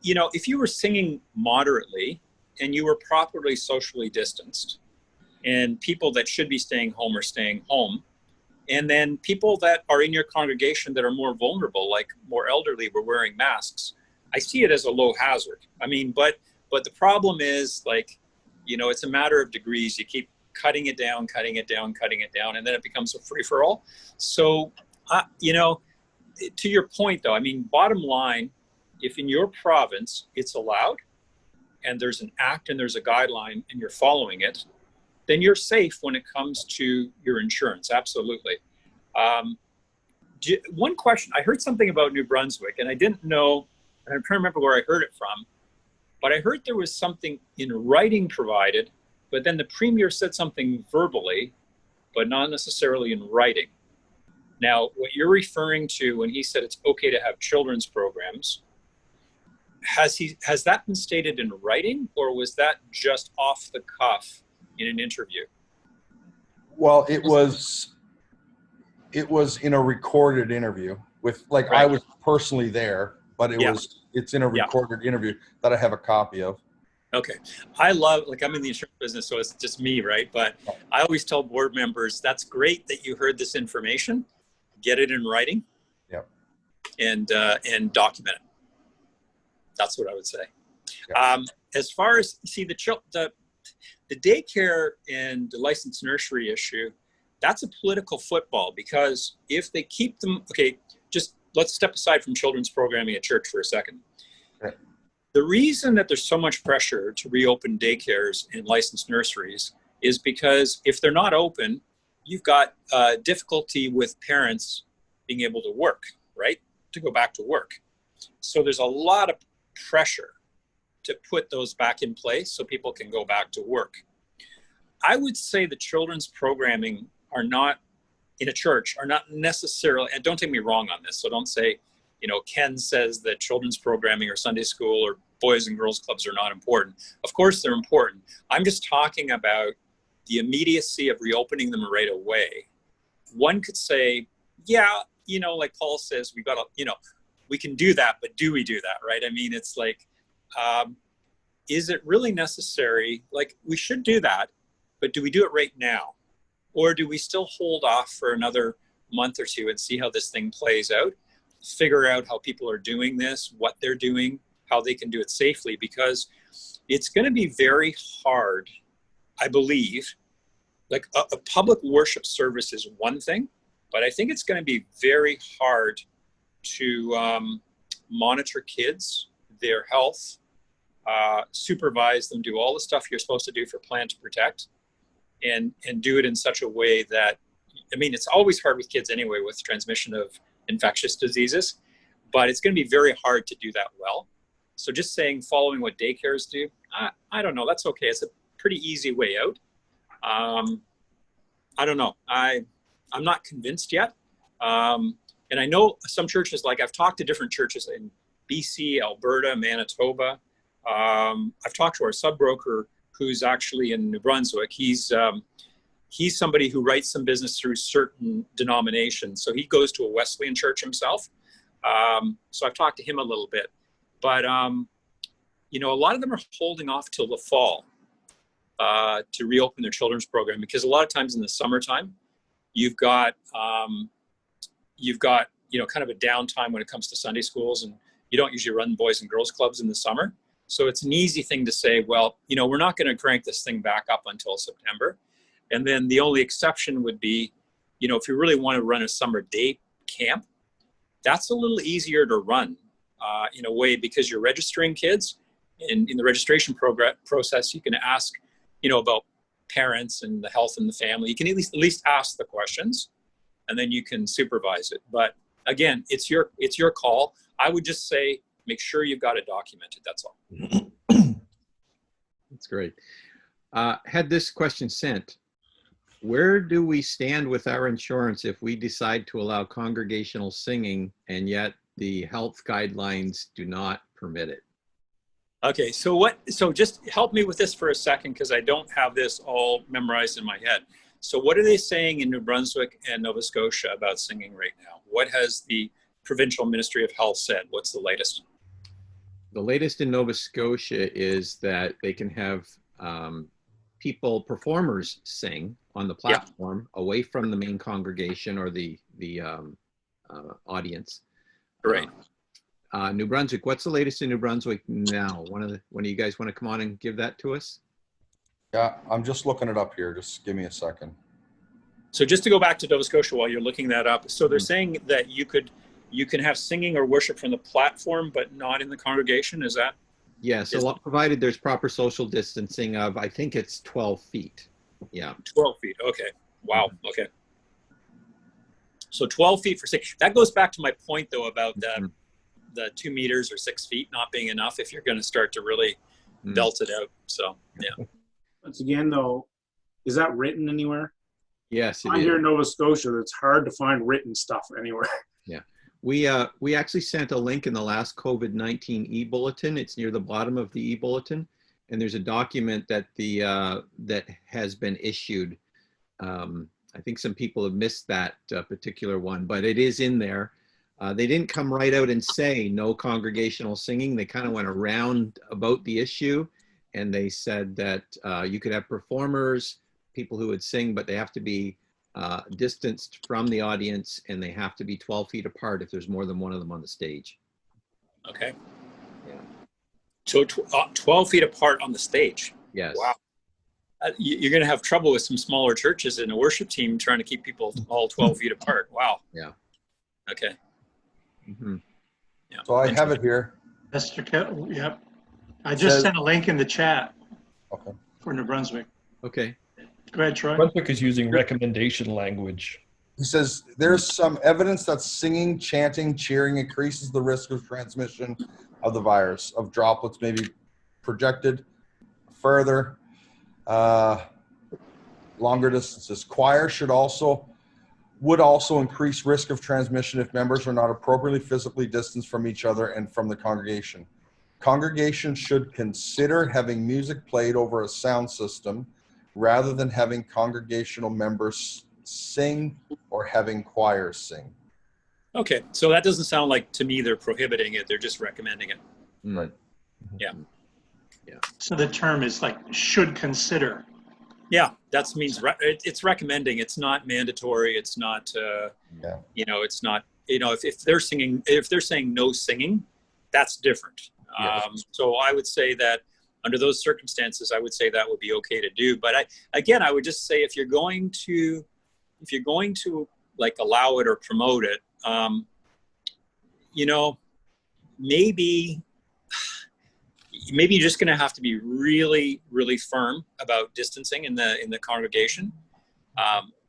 you know, if you were singing moderately and you were properly socially distanced, and people that should be staying home are staying home, and then people that are in your congregation that are more vulnerable, like more elderly, were wearing masks, I see it as a low hazard. I mean, but the problem is, like, you know, it's a matter of degrees. You keep cutting it down, and then it becomes a free-for-all. So, you know, to your point, though, I mean, bottom line, if in your province it's allowed, and there's an act and there's a guideline and you're following it, then you're safe when it comes to your insurance. Absolutely. One question, I heard something about New Brunswick, and I didn't know, and I'm trying to remember where I heard it from, but I heard there was something in writing provided, but then the premier said something verbally, but not necessarily in writing. Now, what you're referring to when he said it's okay to have children's programs, has that been stated in writing, or was that just off the cuff in an interview? Well, it was in a recorded interview with, like, I was personally there, but it's in a recorded interview that I have a copy of. Okay. I love, like, I'm in the insurance business, so it's just me, right? But I always tell board members, that's great that you heard this information. Get it in writing. And document it. That's what I would say. As far as, see, the daycare and the licensed nursery issue, that's a political football, because if they keep them, okay, just let's step aside from children's programming at church for a second. Right. The reason that there's so much pressure to reopen daycares and licensed nurseries is because if they're not open, you've got difficulty with parents being able to work, right? To go back to work. So there's a lot of pressure to put those back in place so people can go back to work. I would say the children's programming are not, in a church, are not necessarily, and don't take me wrong on this, so don't say, you know, Ken says that children's programming or Sunday school or boys and girls clubs are not important. Of course they're important. I'm just talking about the immediacy of reopening them right away. One could say, yeah, you know, like Paul says, we got to, you know, we can do that, but do we do that, right? I mean, it's like, is it really necessary? Like, we should do that, but do we do it right now? Or do we still hold off for another month or two and see how this thing plays out? Figure out how people are doing this, what they're doing, how they can do it safely, because it's going to be very hard I believe, like a public worship service is one thing, but I think it's going to be very hard to monitor kids, their health, supervise them, do all the stuff you're supposed to do for Plan to Protect, and do it in such a way that, I mean, it's always hard with kids anyway with transmission of infectious diseases, but it's going to be very hard to do that well. So just saying, following what daycares do, I don't know. That's okay. It's a pretty easy way out. I don't know. I'm not convinced yet. And I know some churches, like I've talked to different churches in BC, Alberta, Manitoba. I've talked to our sub-broker who's actually in New Brunswick. He's somebody who writes some business through certain denominations. So he goes to a Wesleyan church himself. So I've talked to him a little bit. But, you know, a lot of them are holding off till the fall to reopen their children's program, because a lot of times in the summertime, you've got, you know, kind of a downtime when it comes to Sunday schools, and you don't usually run boys and girls clubs in the summer. So it's an easy thing to say, well, you know, we're not going to crank this thing back up until September. And then the only exception would be, you know, if you really want to run a summer day camp, that's a little easier to run in a way, because you're registering kids, and in the registration process, you can ask, you know, about parents and the health and the family. You can at least ask the questions, and then you can supervise it. But again, it's your call. I would just say, make sure you've got it documented. That's all. That's great. Had this question sent. Where do we stand with our insurance if we decide to allow congregational singing and yet the health guidelines do not permit it? Okay, so just help me with this for a second, because I don't have this all memorized in my head. So what are they saying in New Brunswick and Nova Scotia about singing right now? What has the Provincial Ministry of Health said? What's the latest? The latest in Nova Scotia is that they can have performers sing on the platform away from the main congregation or the audience. Great. New Brunswick, what's the latest in New Brunswick now? One of you guys want to come on and give that to us? Yeah, I'm just looking it up here. Just give me a second. So just to go back to Nova Scotia while you're looking that up. So they're saying that you can have singing or worship from the platform, but not in the congregation. Is that? Yes, provided there's proper social distancing of, I think it's 12 feet. Yeah. 12 feet. Okay. Wow. Okay. So 12 feet for singing. That goes back to my point, though, about the 2 meters or 6 feet not being enough if you're going to start to really belt it out. So, yeah. Once again, though, is that written anywhere? Yes, it I'm is. here in Nova Scotia. It's hard to find written stuff anywhere. Yeah. We actually sent a link in the last COVID-19 e-bulletin. It's near the bottom of the e-bulletin, and there's a document that that has been issued. I think some people have missed that particular one, but it is in there. They didn't come right out and say no congregational singing. They kind of went around about the issue, and they said that you could have performers, people who would sing, but they have to be distanced from the audience, and they have to be 12 feet apart if there's more than one of them on the stage. Okay. Yeah. So 12 feet apart on the stage. Yes. Wow. You're going to have trouble with some smaller churches and a worship team trying to keep people all 12 feet apart. Wow. Yeah. Okay. Mm-hmm. Yeah. So I have it here. Yep. I just sent a link in the chat for New Brunswick. Okay. Go ahead, Troy. Brunswick is using recommendation language. He says there's some evidence that singing, chanting, cheering increases the risk of transmission of the virus, of droplets may be projected further, longer distances. Choir would also increase risk of transmission if members are not appropriately physically distanced from each other and from the congregation. Congregations should consider having music played over a sound system rather than having congregational members sing or having choirs sing. Okay. So that doesn't sound like, to me, they're prohibiting it. They're just recommending it. Right. Yeah. Yeah. So the term is like should consider. Yeah, that means it's recommending. It's not mandatory. It's not, you know, it's not, you know, if they're saying no singing, that's different. Yes. So I would say that under those circumstances, I would say that would be okay to do. But I would just say if you're going to like allow it or promote it, maybe you're just going to have to be really, really firm about distancing in the congregation.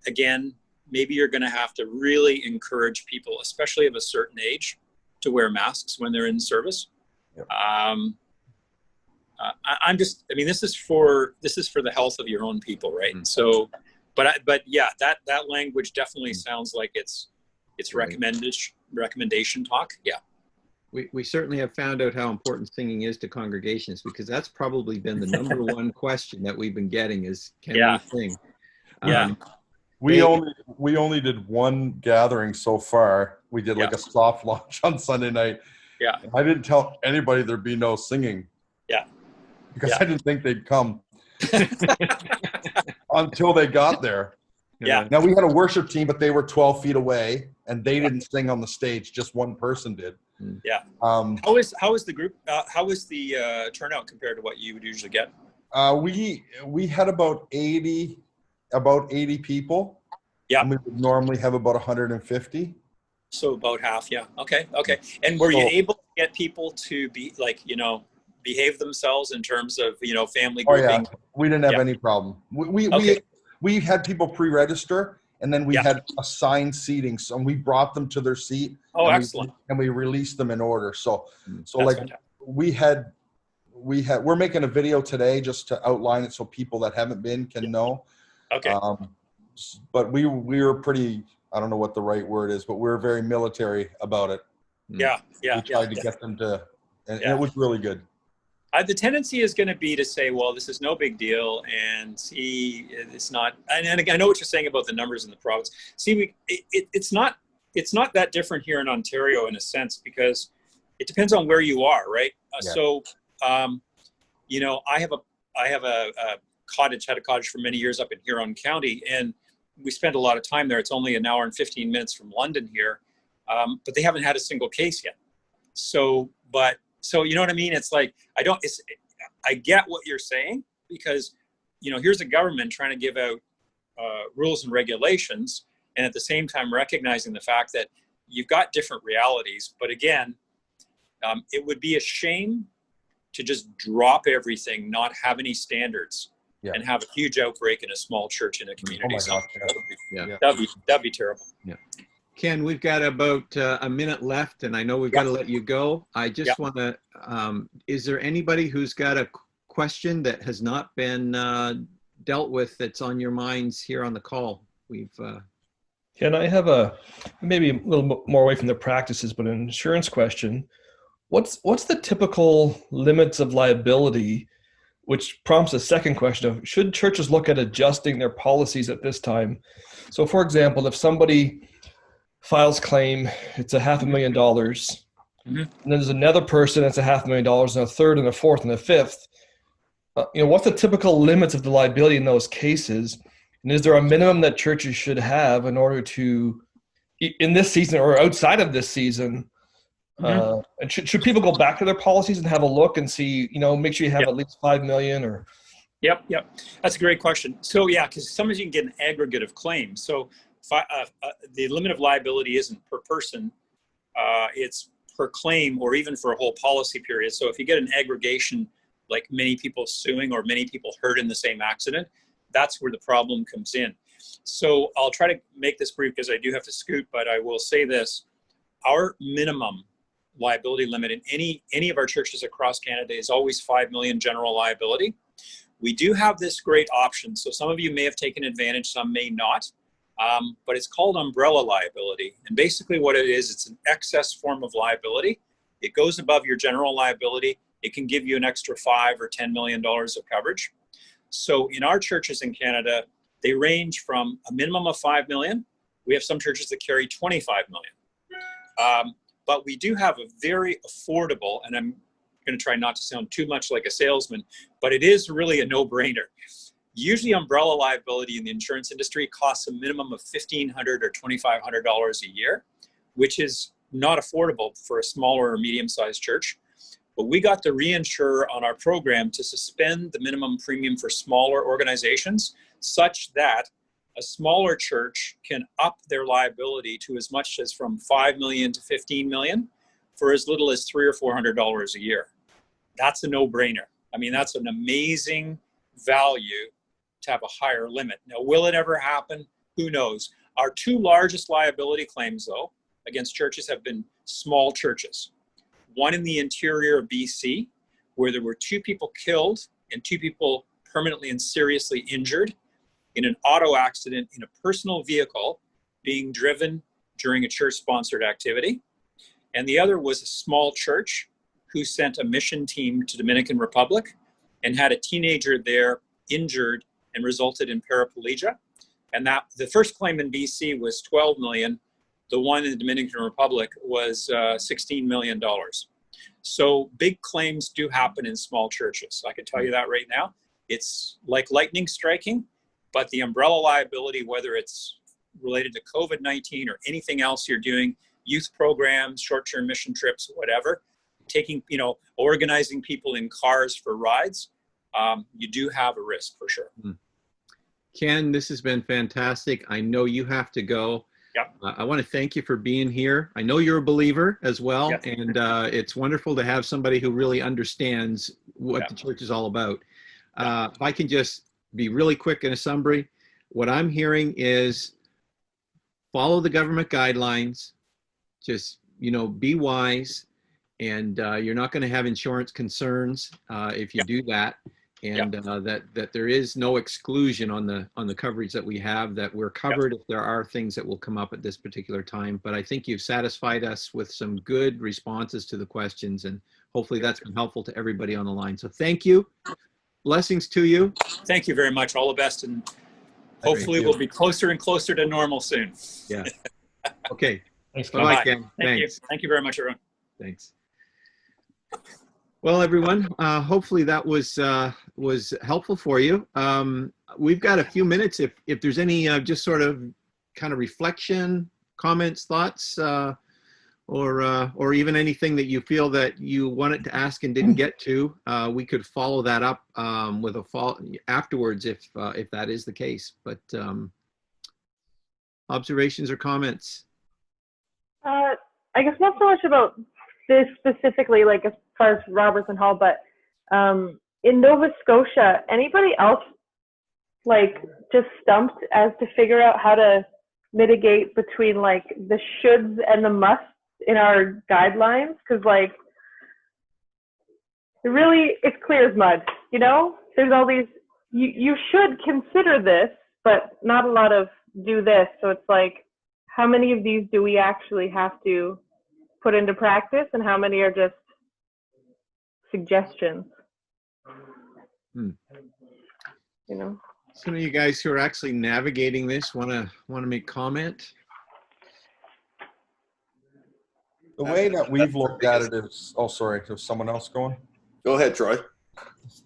Again, maybe you're going to have to really encourage people, especially of a certain age, to wear masks when they're in service. Yep. This is for the health of your own people, right? Mm-hmm. So, but yeah, that language definitely sounds like it's right. recommendation talk. Yeah. We certainly have found out how important singing is to congregations, because that's probably been the number one question that we've been getting is, can we sing? Yeah. We only did one gathering so far. We did like a soft launch on Sunday night. Yeah. I didn't tell anybody there'd be no singing. Yeah. Because I didn't think they'd come until they got there. Yeah. Now we had a worship team, but they were 12 feet away and they didn't sing on the stage. Just one person did. Yeah. How is the group? How is the turnout compared to what you would usually get? We had about 80 people. Yeah. And we would normally have about 150. So about half. Yeah. Okay. And were you able to get people to be like, behave themselves in terms of, family grouping? Oh, yeah. We didn't have any problem. We had people pre-register, and then we had assigned seating. So we brought them to their seat. Oh, excellent. And we released them in order. So That's like fantastic. we're making a video today just to outline it so people that haven't been can know. Okay. But we were pretty, I don't know what the right word is, but we were very military about it. Yeah. We tried to get them to, and it was really good. The tendency is going to be to say, well, this is no big deal, and see, it's not. And I know what you're saying about the numbers in the province. See, it's not that different here in Ontario in a sense, because it depends on where you are, right? So, I have a cottage, had a cottage for many years up in Huron County, and we spent a lot of time there. It's only an hour and 15 minutes from London here, but they haven't had a single case yet. So you know what I mean? It's like, I get what you're saying, because, here's a government trying to give out rules and regulations, and at the same time recognizing the fact that you've got different realities. But again, it would be a shame to just drop everything, not have any standards, and have a huge outbreak in a small church in a community. Oh my gosh, That'd be terrible. Yeah. Ken, we've got about a minute left, and I know we've got to let you go. I just want to, is there anybody who's got a question that has not been dealt with that's on your minds here on the call? And I have maybe a little more away from the practices, but an insurance question. What's the typical limits of liability, which prompts a second question of, should churches look at adjusting their policies at this time? So for example, if somebody files claim, it's $500,000, mm-hmm. and then there's another person that's $500,000, and a third and a fourth and a fifth. What's the typical limits of the liability in those cases? And is there a minimum that churches should have in order to, in this season or outside of this season, and should people go back to their policies and have a look and see, make sure you have at least 5 million or? Yep. That's a great question. So because sometimes you can get an aggregate of claims. So the limit of liability isn't per person, it's per claim or even for a whole policy period. So if you get an aggregation, like many people suing or many people hurt in the same accident, that's where the problem comes in. So I'll try to make this brief because I do have to scoot, but I will say this. Our minimum liability limit in any of our churches across Canada is always 5 million general liability. We do have this great option. So some of you may have taken advantage, some may not. But it's called umbrella liability. And basically what it is, it's an excess form of liability. It goes above your general liability. It can give you an extra $5 or $10 million of coverage. So in our churches in Canada, they range from a minimum of 5 million. We have some churches that carry 25 million. But we do have a very affordable, and I'm going to try not to sound too much like a salesman, but it is really a no-brainer. Usually umbrella liability in the insurance industry costs a minimum of $1,500 or $2,500 a year, which is not affordable for a smaller or medium-sized church. but we got the reinsurer on our program to suspend the minimum premium for smaller organizations such that a smaller church can up their liability to as much as from 5 million to 15 million for as little as $300 or $400 a year. That's a no-brainer. I mean, that's an amazing value to have a higher limit. Now, will it ever happen? Who knows? Our two largest liability claims, though, against churches have been small churches. One in the interior of BC, where there were 2 people killed and 2 people permanently and seriously injured in an auto accident in a personal vehicle being driven during a church-sponsored activity. And the other was a small church who sent a mission team to Dominican Republic and had a teenager there injured and resulted in paraplegia. And that the first claim in BC was 12 million. The one in the Dominican Republic was $16 million. So big claims do happen in small churches. I can tell you that right now. It's like lightning striking, but the umbrella liability, whether it's related to COVID-19 or anything else you're doing, youth programs, short-term mission trips, whatever, taking, organizing people in cars for rides, you do have a risk for sure. Ken, this has been fantastic. I know you have to go. Yep. I want to thank you for being here. I know you're a believer as well, Yes. and it's wonderful to have somebody who really understands what the church is all about. If I can just be really quick in a summary, what I'm hearing is follow the government guidelines, just, be wise, and you're not going to have insurance concerns if you do that. And that there is no exclusion on the coverage that we have, that we're covered if there are things that will come up at this particular time. But I think you've satisfied us with some good responses to the questions, and hopefully that's been helpful to everybody on the line. So thank you. Blessings to you. Thank you very much. All the best, and hopefully we'll be closer and closer to normal soon. Yeah. Okay. Thanks, Bye-bye, Bye. Ken. Thank you. Thanks. Thank you very much, everyone. Thanks. Well, everyone, hopefully that was helpful for you. We've got a few minutes. If there's any just sort of kind of reflection, comments, thoughts, or even anything that you feel that you wanted to ask and didn't get to, we could follow that up with a follow afterwards if that is the case. But observations or comments? I guess not so much about this specifically, like as far as Robertson Hall, but in Nova Scotia, anybody else just stumped as to figure out how to mitigate between the shoulds and the musts in our guidelines? Because it's clear as mud, there's all these, you should consider this, but not a lot of do this. So it's how many of these do we actually have to put into practice, and how many are just suggestions? Some of you guys who are actually navigating this want to make comment? The way that we've looked at it is, oh, sorry, there's someone else going? Go ahead, Troy.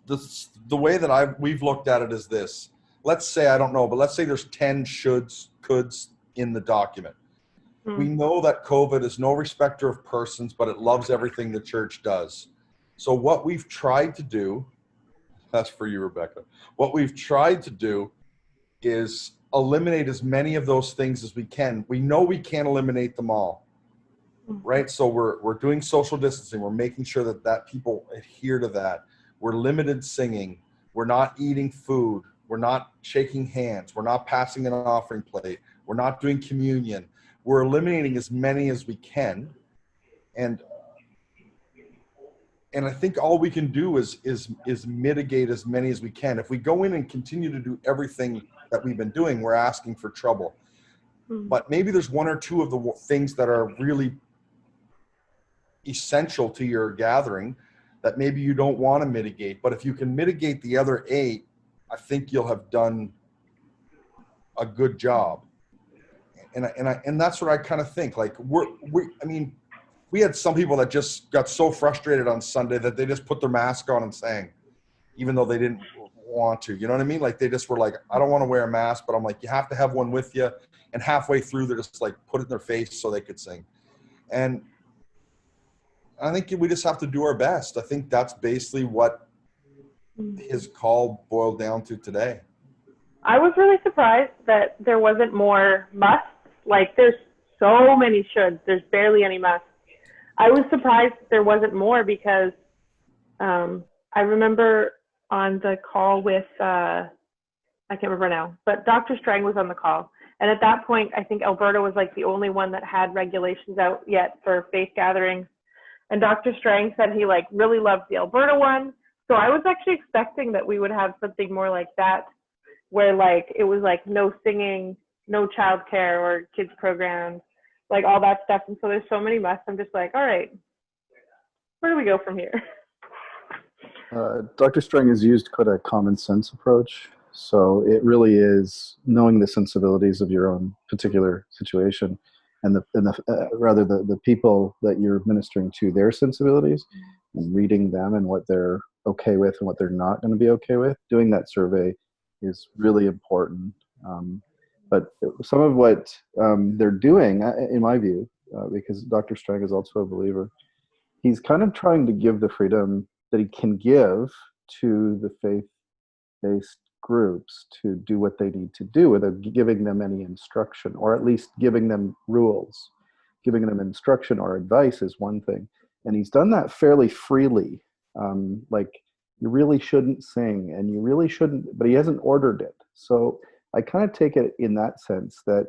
The way that we've looked at it is this. Let's say, I don't know, but let's say there's 10 shoulds, coulds in the document. We know that COVID is no respecter of persons, but it loves everything the church does. So what we've tried to do, that's for you, Rebecca. What we've tried to do is eliminate as many of those things as we can. We know we can't eliminate them all, right? So we're doing social distancing. We're making sure that people adhere to that. We're limited singing. We're not eating food. We're not shaking hands. We're not passing an offering plate. We're not doing communion. We're eliminating as many as we can. And I think all we can do is mitigate as many as we can. If we go in and continue to do everything that we've been doing, we're asking for trouble. But maybe there's one or two of the things that are really essential to your gathering that maybe you don't want to mitigate. But if you can mitigate the other 8, I think you'll have done a good job. And that's what I kind of think. We had some people that just got so frustrated on Sunday that they just put their mask on and sang, even though they didn't want to. You know what I mean? They just were like, I don't want to wear a mask, but I'm like, you have to have one with you. And halfway through, they're just put it in their face so they could sing. And I think we just have to do our best. I think that's basically what his call boiled down to today. I was really surprised that there wasn't more musts. Like, there's so many shoulds. There's barely any musts. I was surprised there wasn't more because I remember on the call with, I can't remember now, but Dr. Strang was on the call. And at that point, I think Alberta was like the only one that had regulations out yet for faith gatherings. And Dr. Strang said he like really loved the Alberta one. So I was actually expecting that we would have something more like that, where like it was like no singing, no childcare or kids programs, like all that stuff. And so there's so many musts. I'm just like, all right, where do we go from here? Dr. Strang has used quite a common sense approach. So it really is knowing the sensibilities of your own particular situation and the people that you're ministering to, their sensibilities, and reading them and what they're okay with and what they're not going to be okay with. Doing that survey is really important. But some of what they're doing, in my view, because Dr. Strang is also a believer, he's kind of trying to give the freedom that he can give to the faith-based groups to do what they need to do without giving them any instruction, or at least giving them rules. Giving them instruction or advice is one thing. And he's done that fairly freely. Like, you really shouldn't sing, and you really shouldn't, but he hasn't ordered it. So I kind of take it in that sense that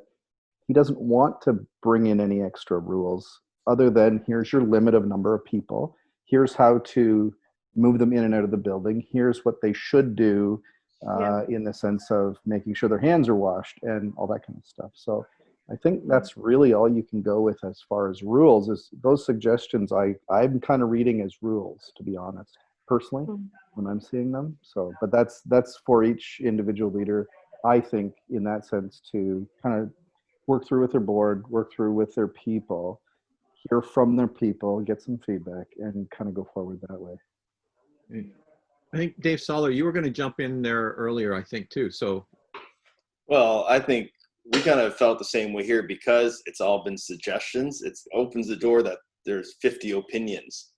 he doesn't want to bring in any extra rules other than here's your limit of number of people. Here's how to move them in and out of the building. Here's what they should do in the sense of making sure their hands are washed and all that kind of stuff. So I think that's really all you can go with as far as rules. Is those suggestions I'm kind of reading as rules, to be honest, personally, when I'm seeing them. So, but that's for each individual leader, I think, in that sense, to kind of work through with their board, work through with their people, hear from their people, get some feedback, and kind of go forward that way. I think Dave Soller, you were going to jump in there earlier, I think, too. So, well, I think we kind of felt the same way here because it's all been suggestions. It opens the door that there's 50 opinions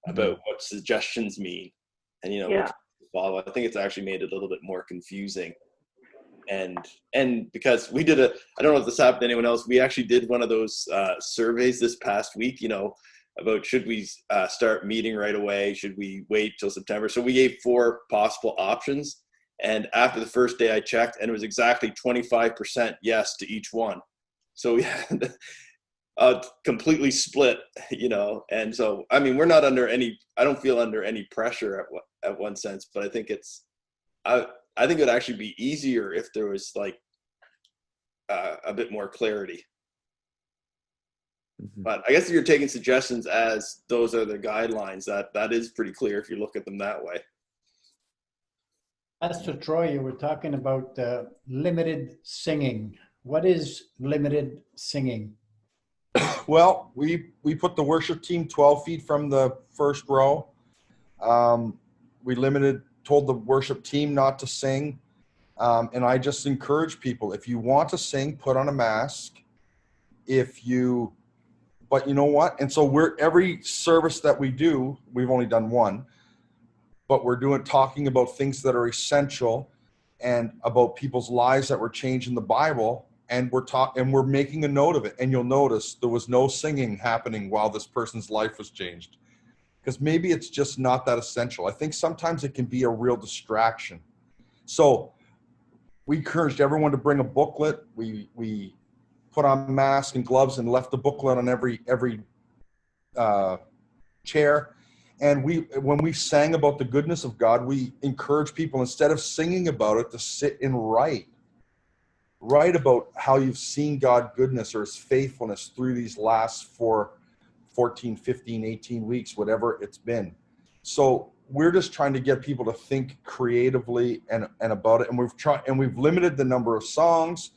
about what suggestions mean, and follow. I think it's actually made it a little bit more confusing. And because we did I don't know if this happened to anyone else. We actually did one of those surveys this past week. About should we start meeting right away? Should we wait till September? So we gave 4 possible options. And after the first day I checked, and it was exactly 25% yes to each one. So we had completely split, And so, I mean, we're not under I don't feel under any pressure at one sense, but I think I think it would actually be easier if there was like a bit more clarity. But I guess if you're taking suggestions as those are the guidelines, that is pretty clear if you look at them that way. Pastor Troy, you were talking about limited singing. What is limited singing? Well, we put the worship team 12 feet from the first row. We told the worship team not to sing. And I just encourage people, if you want to sing, put on a mask. But you know what? And so every service that we do, we've only done one, but we're talking about things that are essential and about people's lives that were changed in the Bible. And we're making a note of it. And you'll notice there was no singing happening while this person's life was changed, because maybe it's just not that essential. I think sometimes it can be a real distraction. So we encouraged everyone to bring a booklet. We put on masks and gloves and left the booklet on every chair. And when we sang about the goodness of God, we encourage people, instead of singing about it, to sit and write about how you've seen God's goodness or his faithfulness through these last 14, 15, 18 weeks, whatever it's been. So we're just trying to get people to think creatively and about it. And we've limited the number of songs.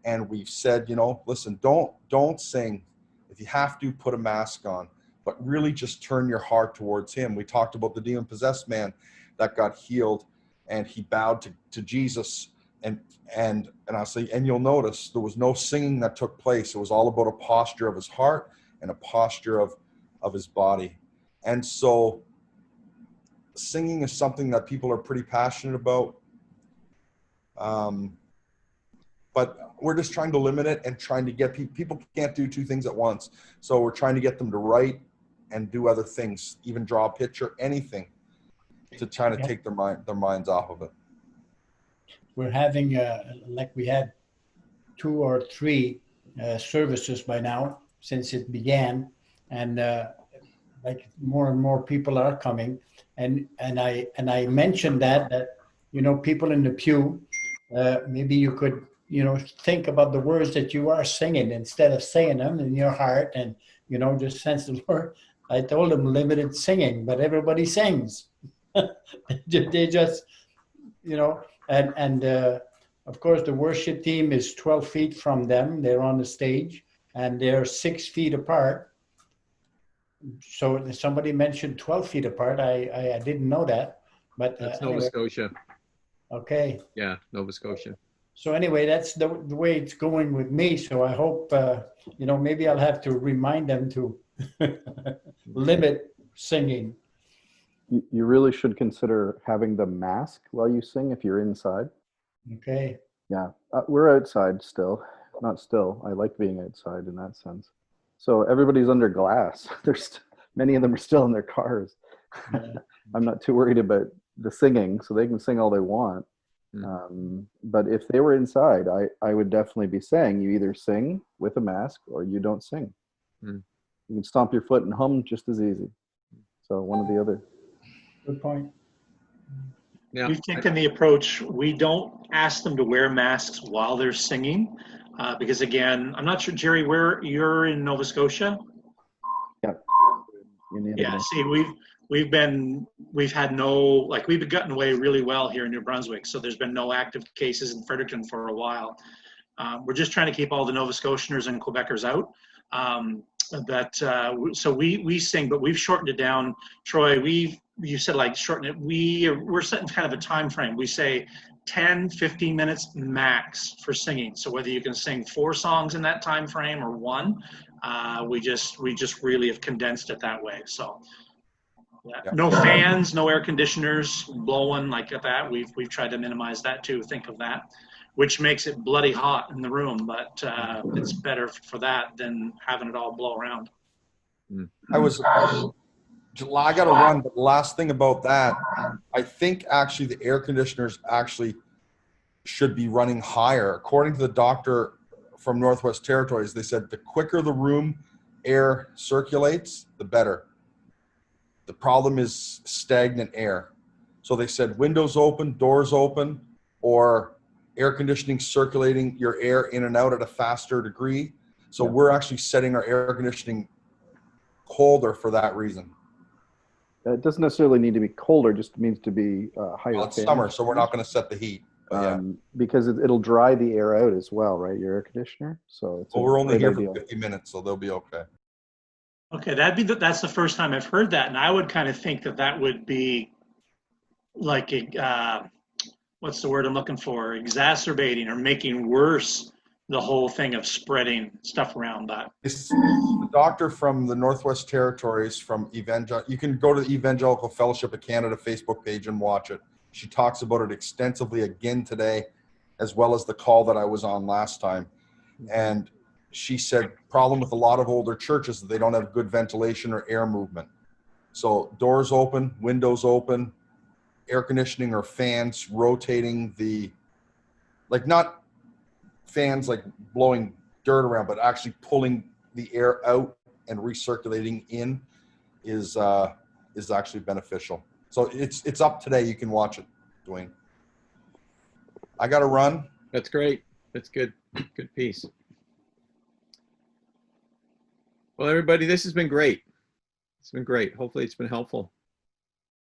And we've said, listen, don't sing. If you have to, put a mask on, but really just turn your heart towards him. We talked about the demon-possessed man that got healed, and he bowed to Jesus. And I'll say, and you'll notice there was no singing that took place. It was all about a posture of his heart and a posture of his body. And so singing is something that people are pretty passionate about. But we're just trying to limit it and trying to get people can't do two things at once. So we're trying to get them to write and do other things, even draw a picture, anything to try to take their minds off of it. We're having, like we had 2 or 3 services by now since it began, and like more and more people are coming, and I mentioned that you know, people in the pew, maybe you could, you know, think about the words that you are singing instead of saying them in your heart, and you know, just sense the word. I told them limited singing, but everybody sings. They just, you know, and of course the worship team is 12 feet from them. They're on the stage and they're 6 feet apart. So somebody mentioned 12 feet apart. I didn't know that, but That's Nova anyway. Scotia. Okay. Yeah, Nova Scotia. So anyway, that's the way it's going with me. So I hope, you know, maybe I'll have to remind them to limit singing. You really should consider having the mask while you sing if you're inside. Okay. Yeah, we're outside still. Not still. I like being outside in that sense. So everybody's under glass. Many of them are still in their cars. Yeah. I'm not too worried about the singing, so they can sing all they want. But if they were inside, I would definitely be saying you either sing with a mask or you don't sing. You can stomp your foot and hum just as easy. So one or the other. Good point. Yeah. We've taken the approach, we don't ask them to wear masks while they're singing, because again, I'm not sure, Jerry, where you're in Nova Scotia? Yeah. Yeah, see, we've had no, like, we've gotten away really well here in New Brunswick, so there's been no active cases in Fredericton for a while. We're just trying to keep all the Nova Scotianers and Quebecers out. So we sing, but we've shortened it down. Troy, you said like shorten it. We're setting kind of a time frame. We say 10, 15 minutes max for singing. So whether you can sing 4 songs in that time frame or 1, we just really have condensed it that way. So yeah. No fans, no air conditioners blowing like that. We've tried to minimize that too. Think of that, which makes it bloody hot in the room, but it's better for that than having it all blow around. I got to run, but the last thing about that, I think actually the air conditioners actually should be running higher. According to the doctor from Northwest Territories, they said the quicker the room air circulates, the better. The problem is stagnant air. So they said windows open, doors open, or air conditioning circulating your air in and out at a faster degree. So we're actually setting our air conditioning colder for that reason. It doesn't necessarily need to be colder, just means to be higher. Well, it's summer, so we're not going to set the heat. Because it'll dry the air out as well, right? Your air conditioner. So it's we're only here for 50 minutes, so they'll be okay. Okay, that's the first time I've heard that, and I would kind of think that would be like what's the word I'm looking for? Exacerbating or making worse the whole thing of spreading stuff around that. It's the doctor from the Northwest Territories from you can go to the Evangelical Fellowship of Canada Facebook page and watch it. She talks about it extensively again today, as well as the call that I was on last time. And she said problem with a lot of older churches is that they don't have good ventilation or air movement. So doors open, windows open, air conditioning or fans rotating like not fans like blowing dirt around, but actually pulling the air out and recirculating in is actually beneficial. So it's up today. You can watch it, Dwayne. I got to run. That's great. That's good. Good piece. Well, everybody, this has been great. It's been great. Hopefully it's been helpful.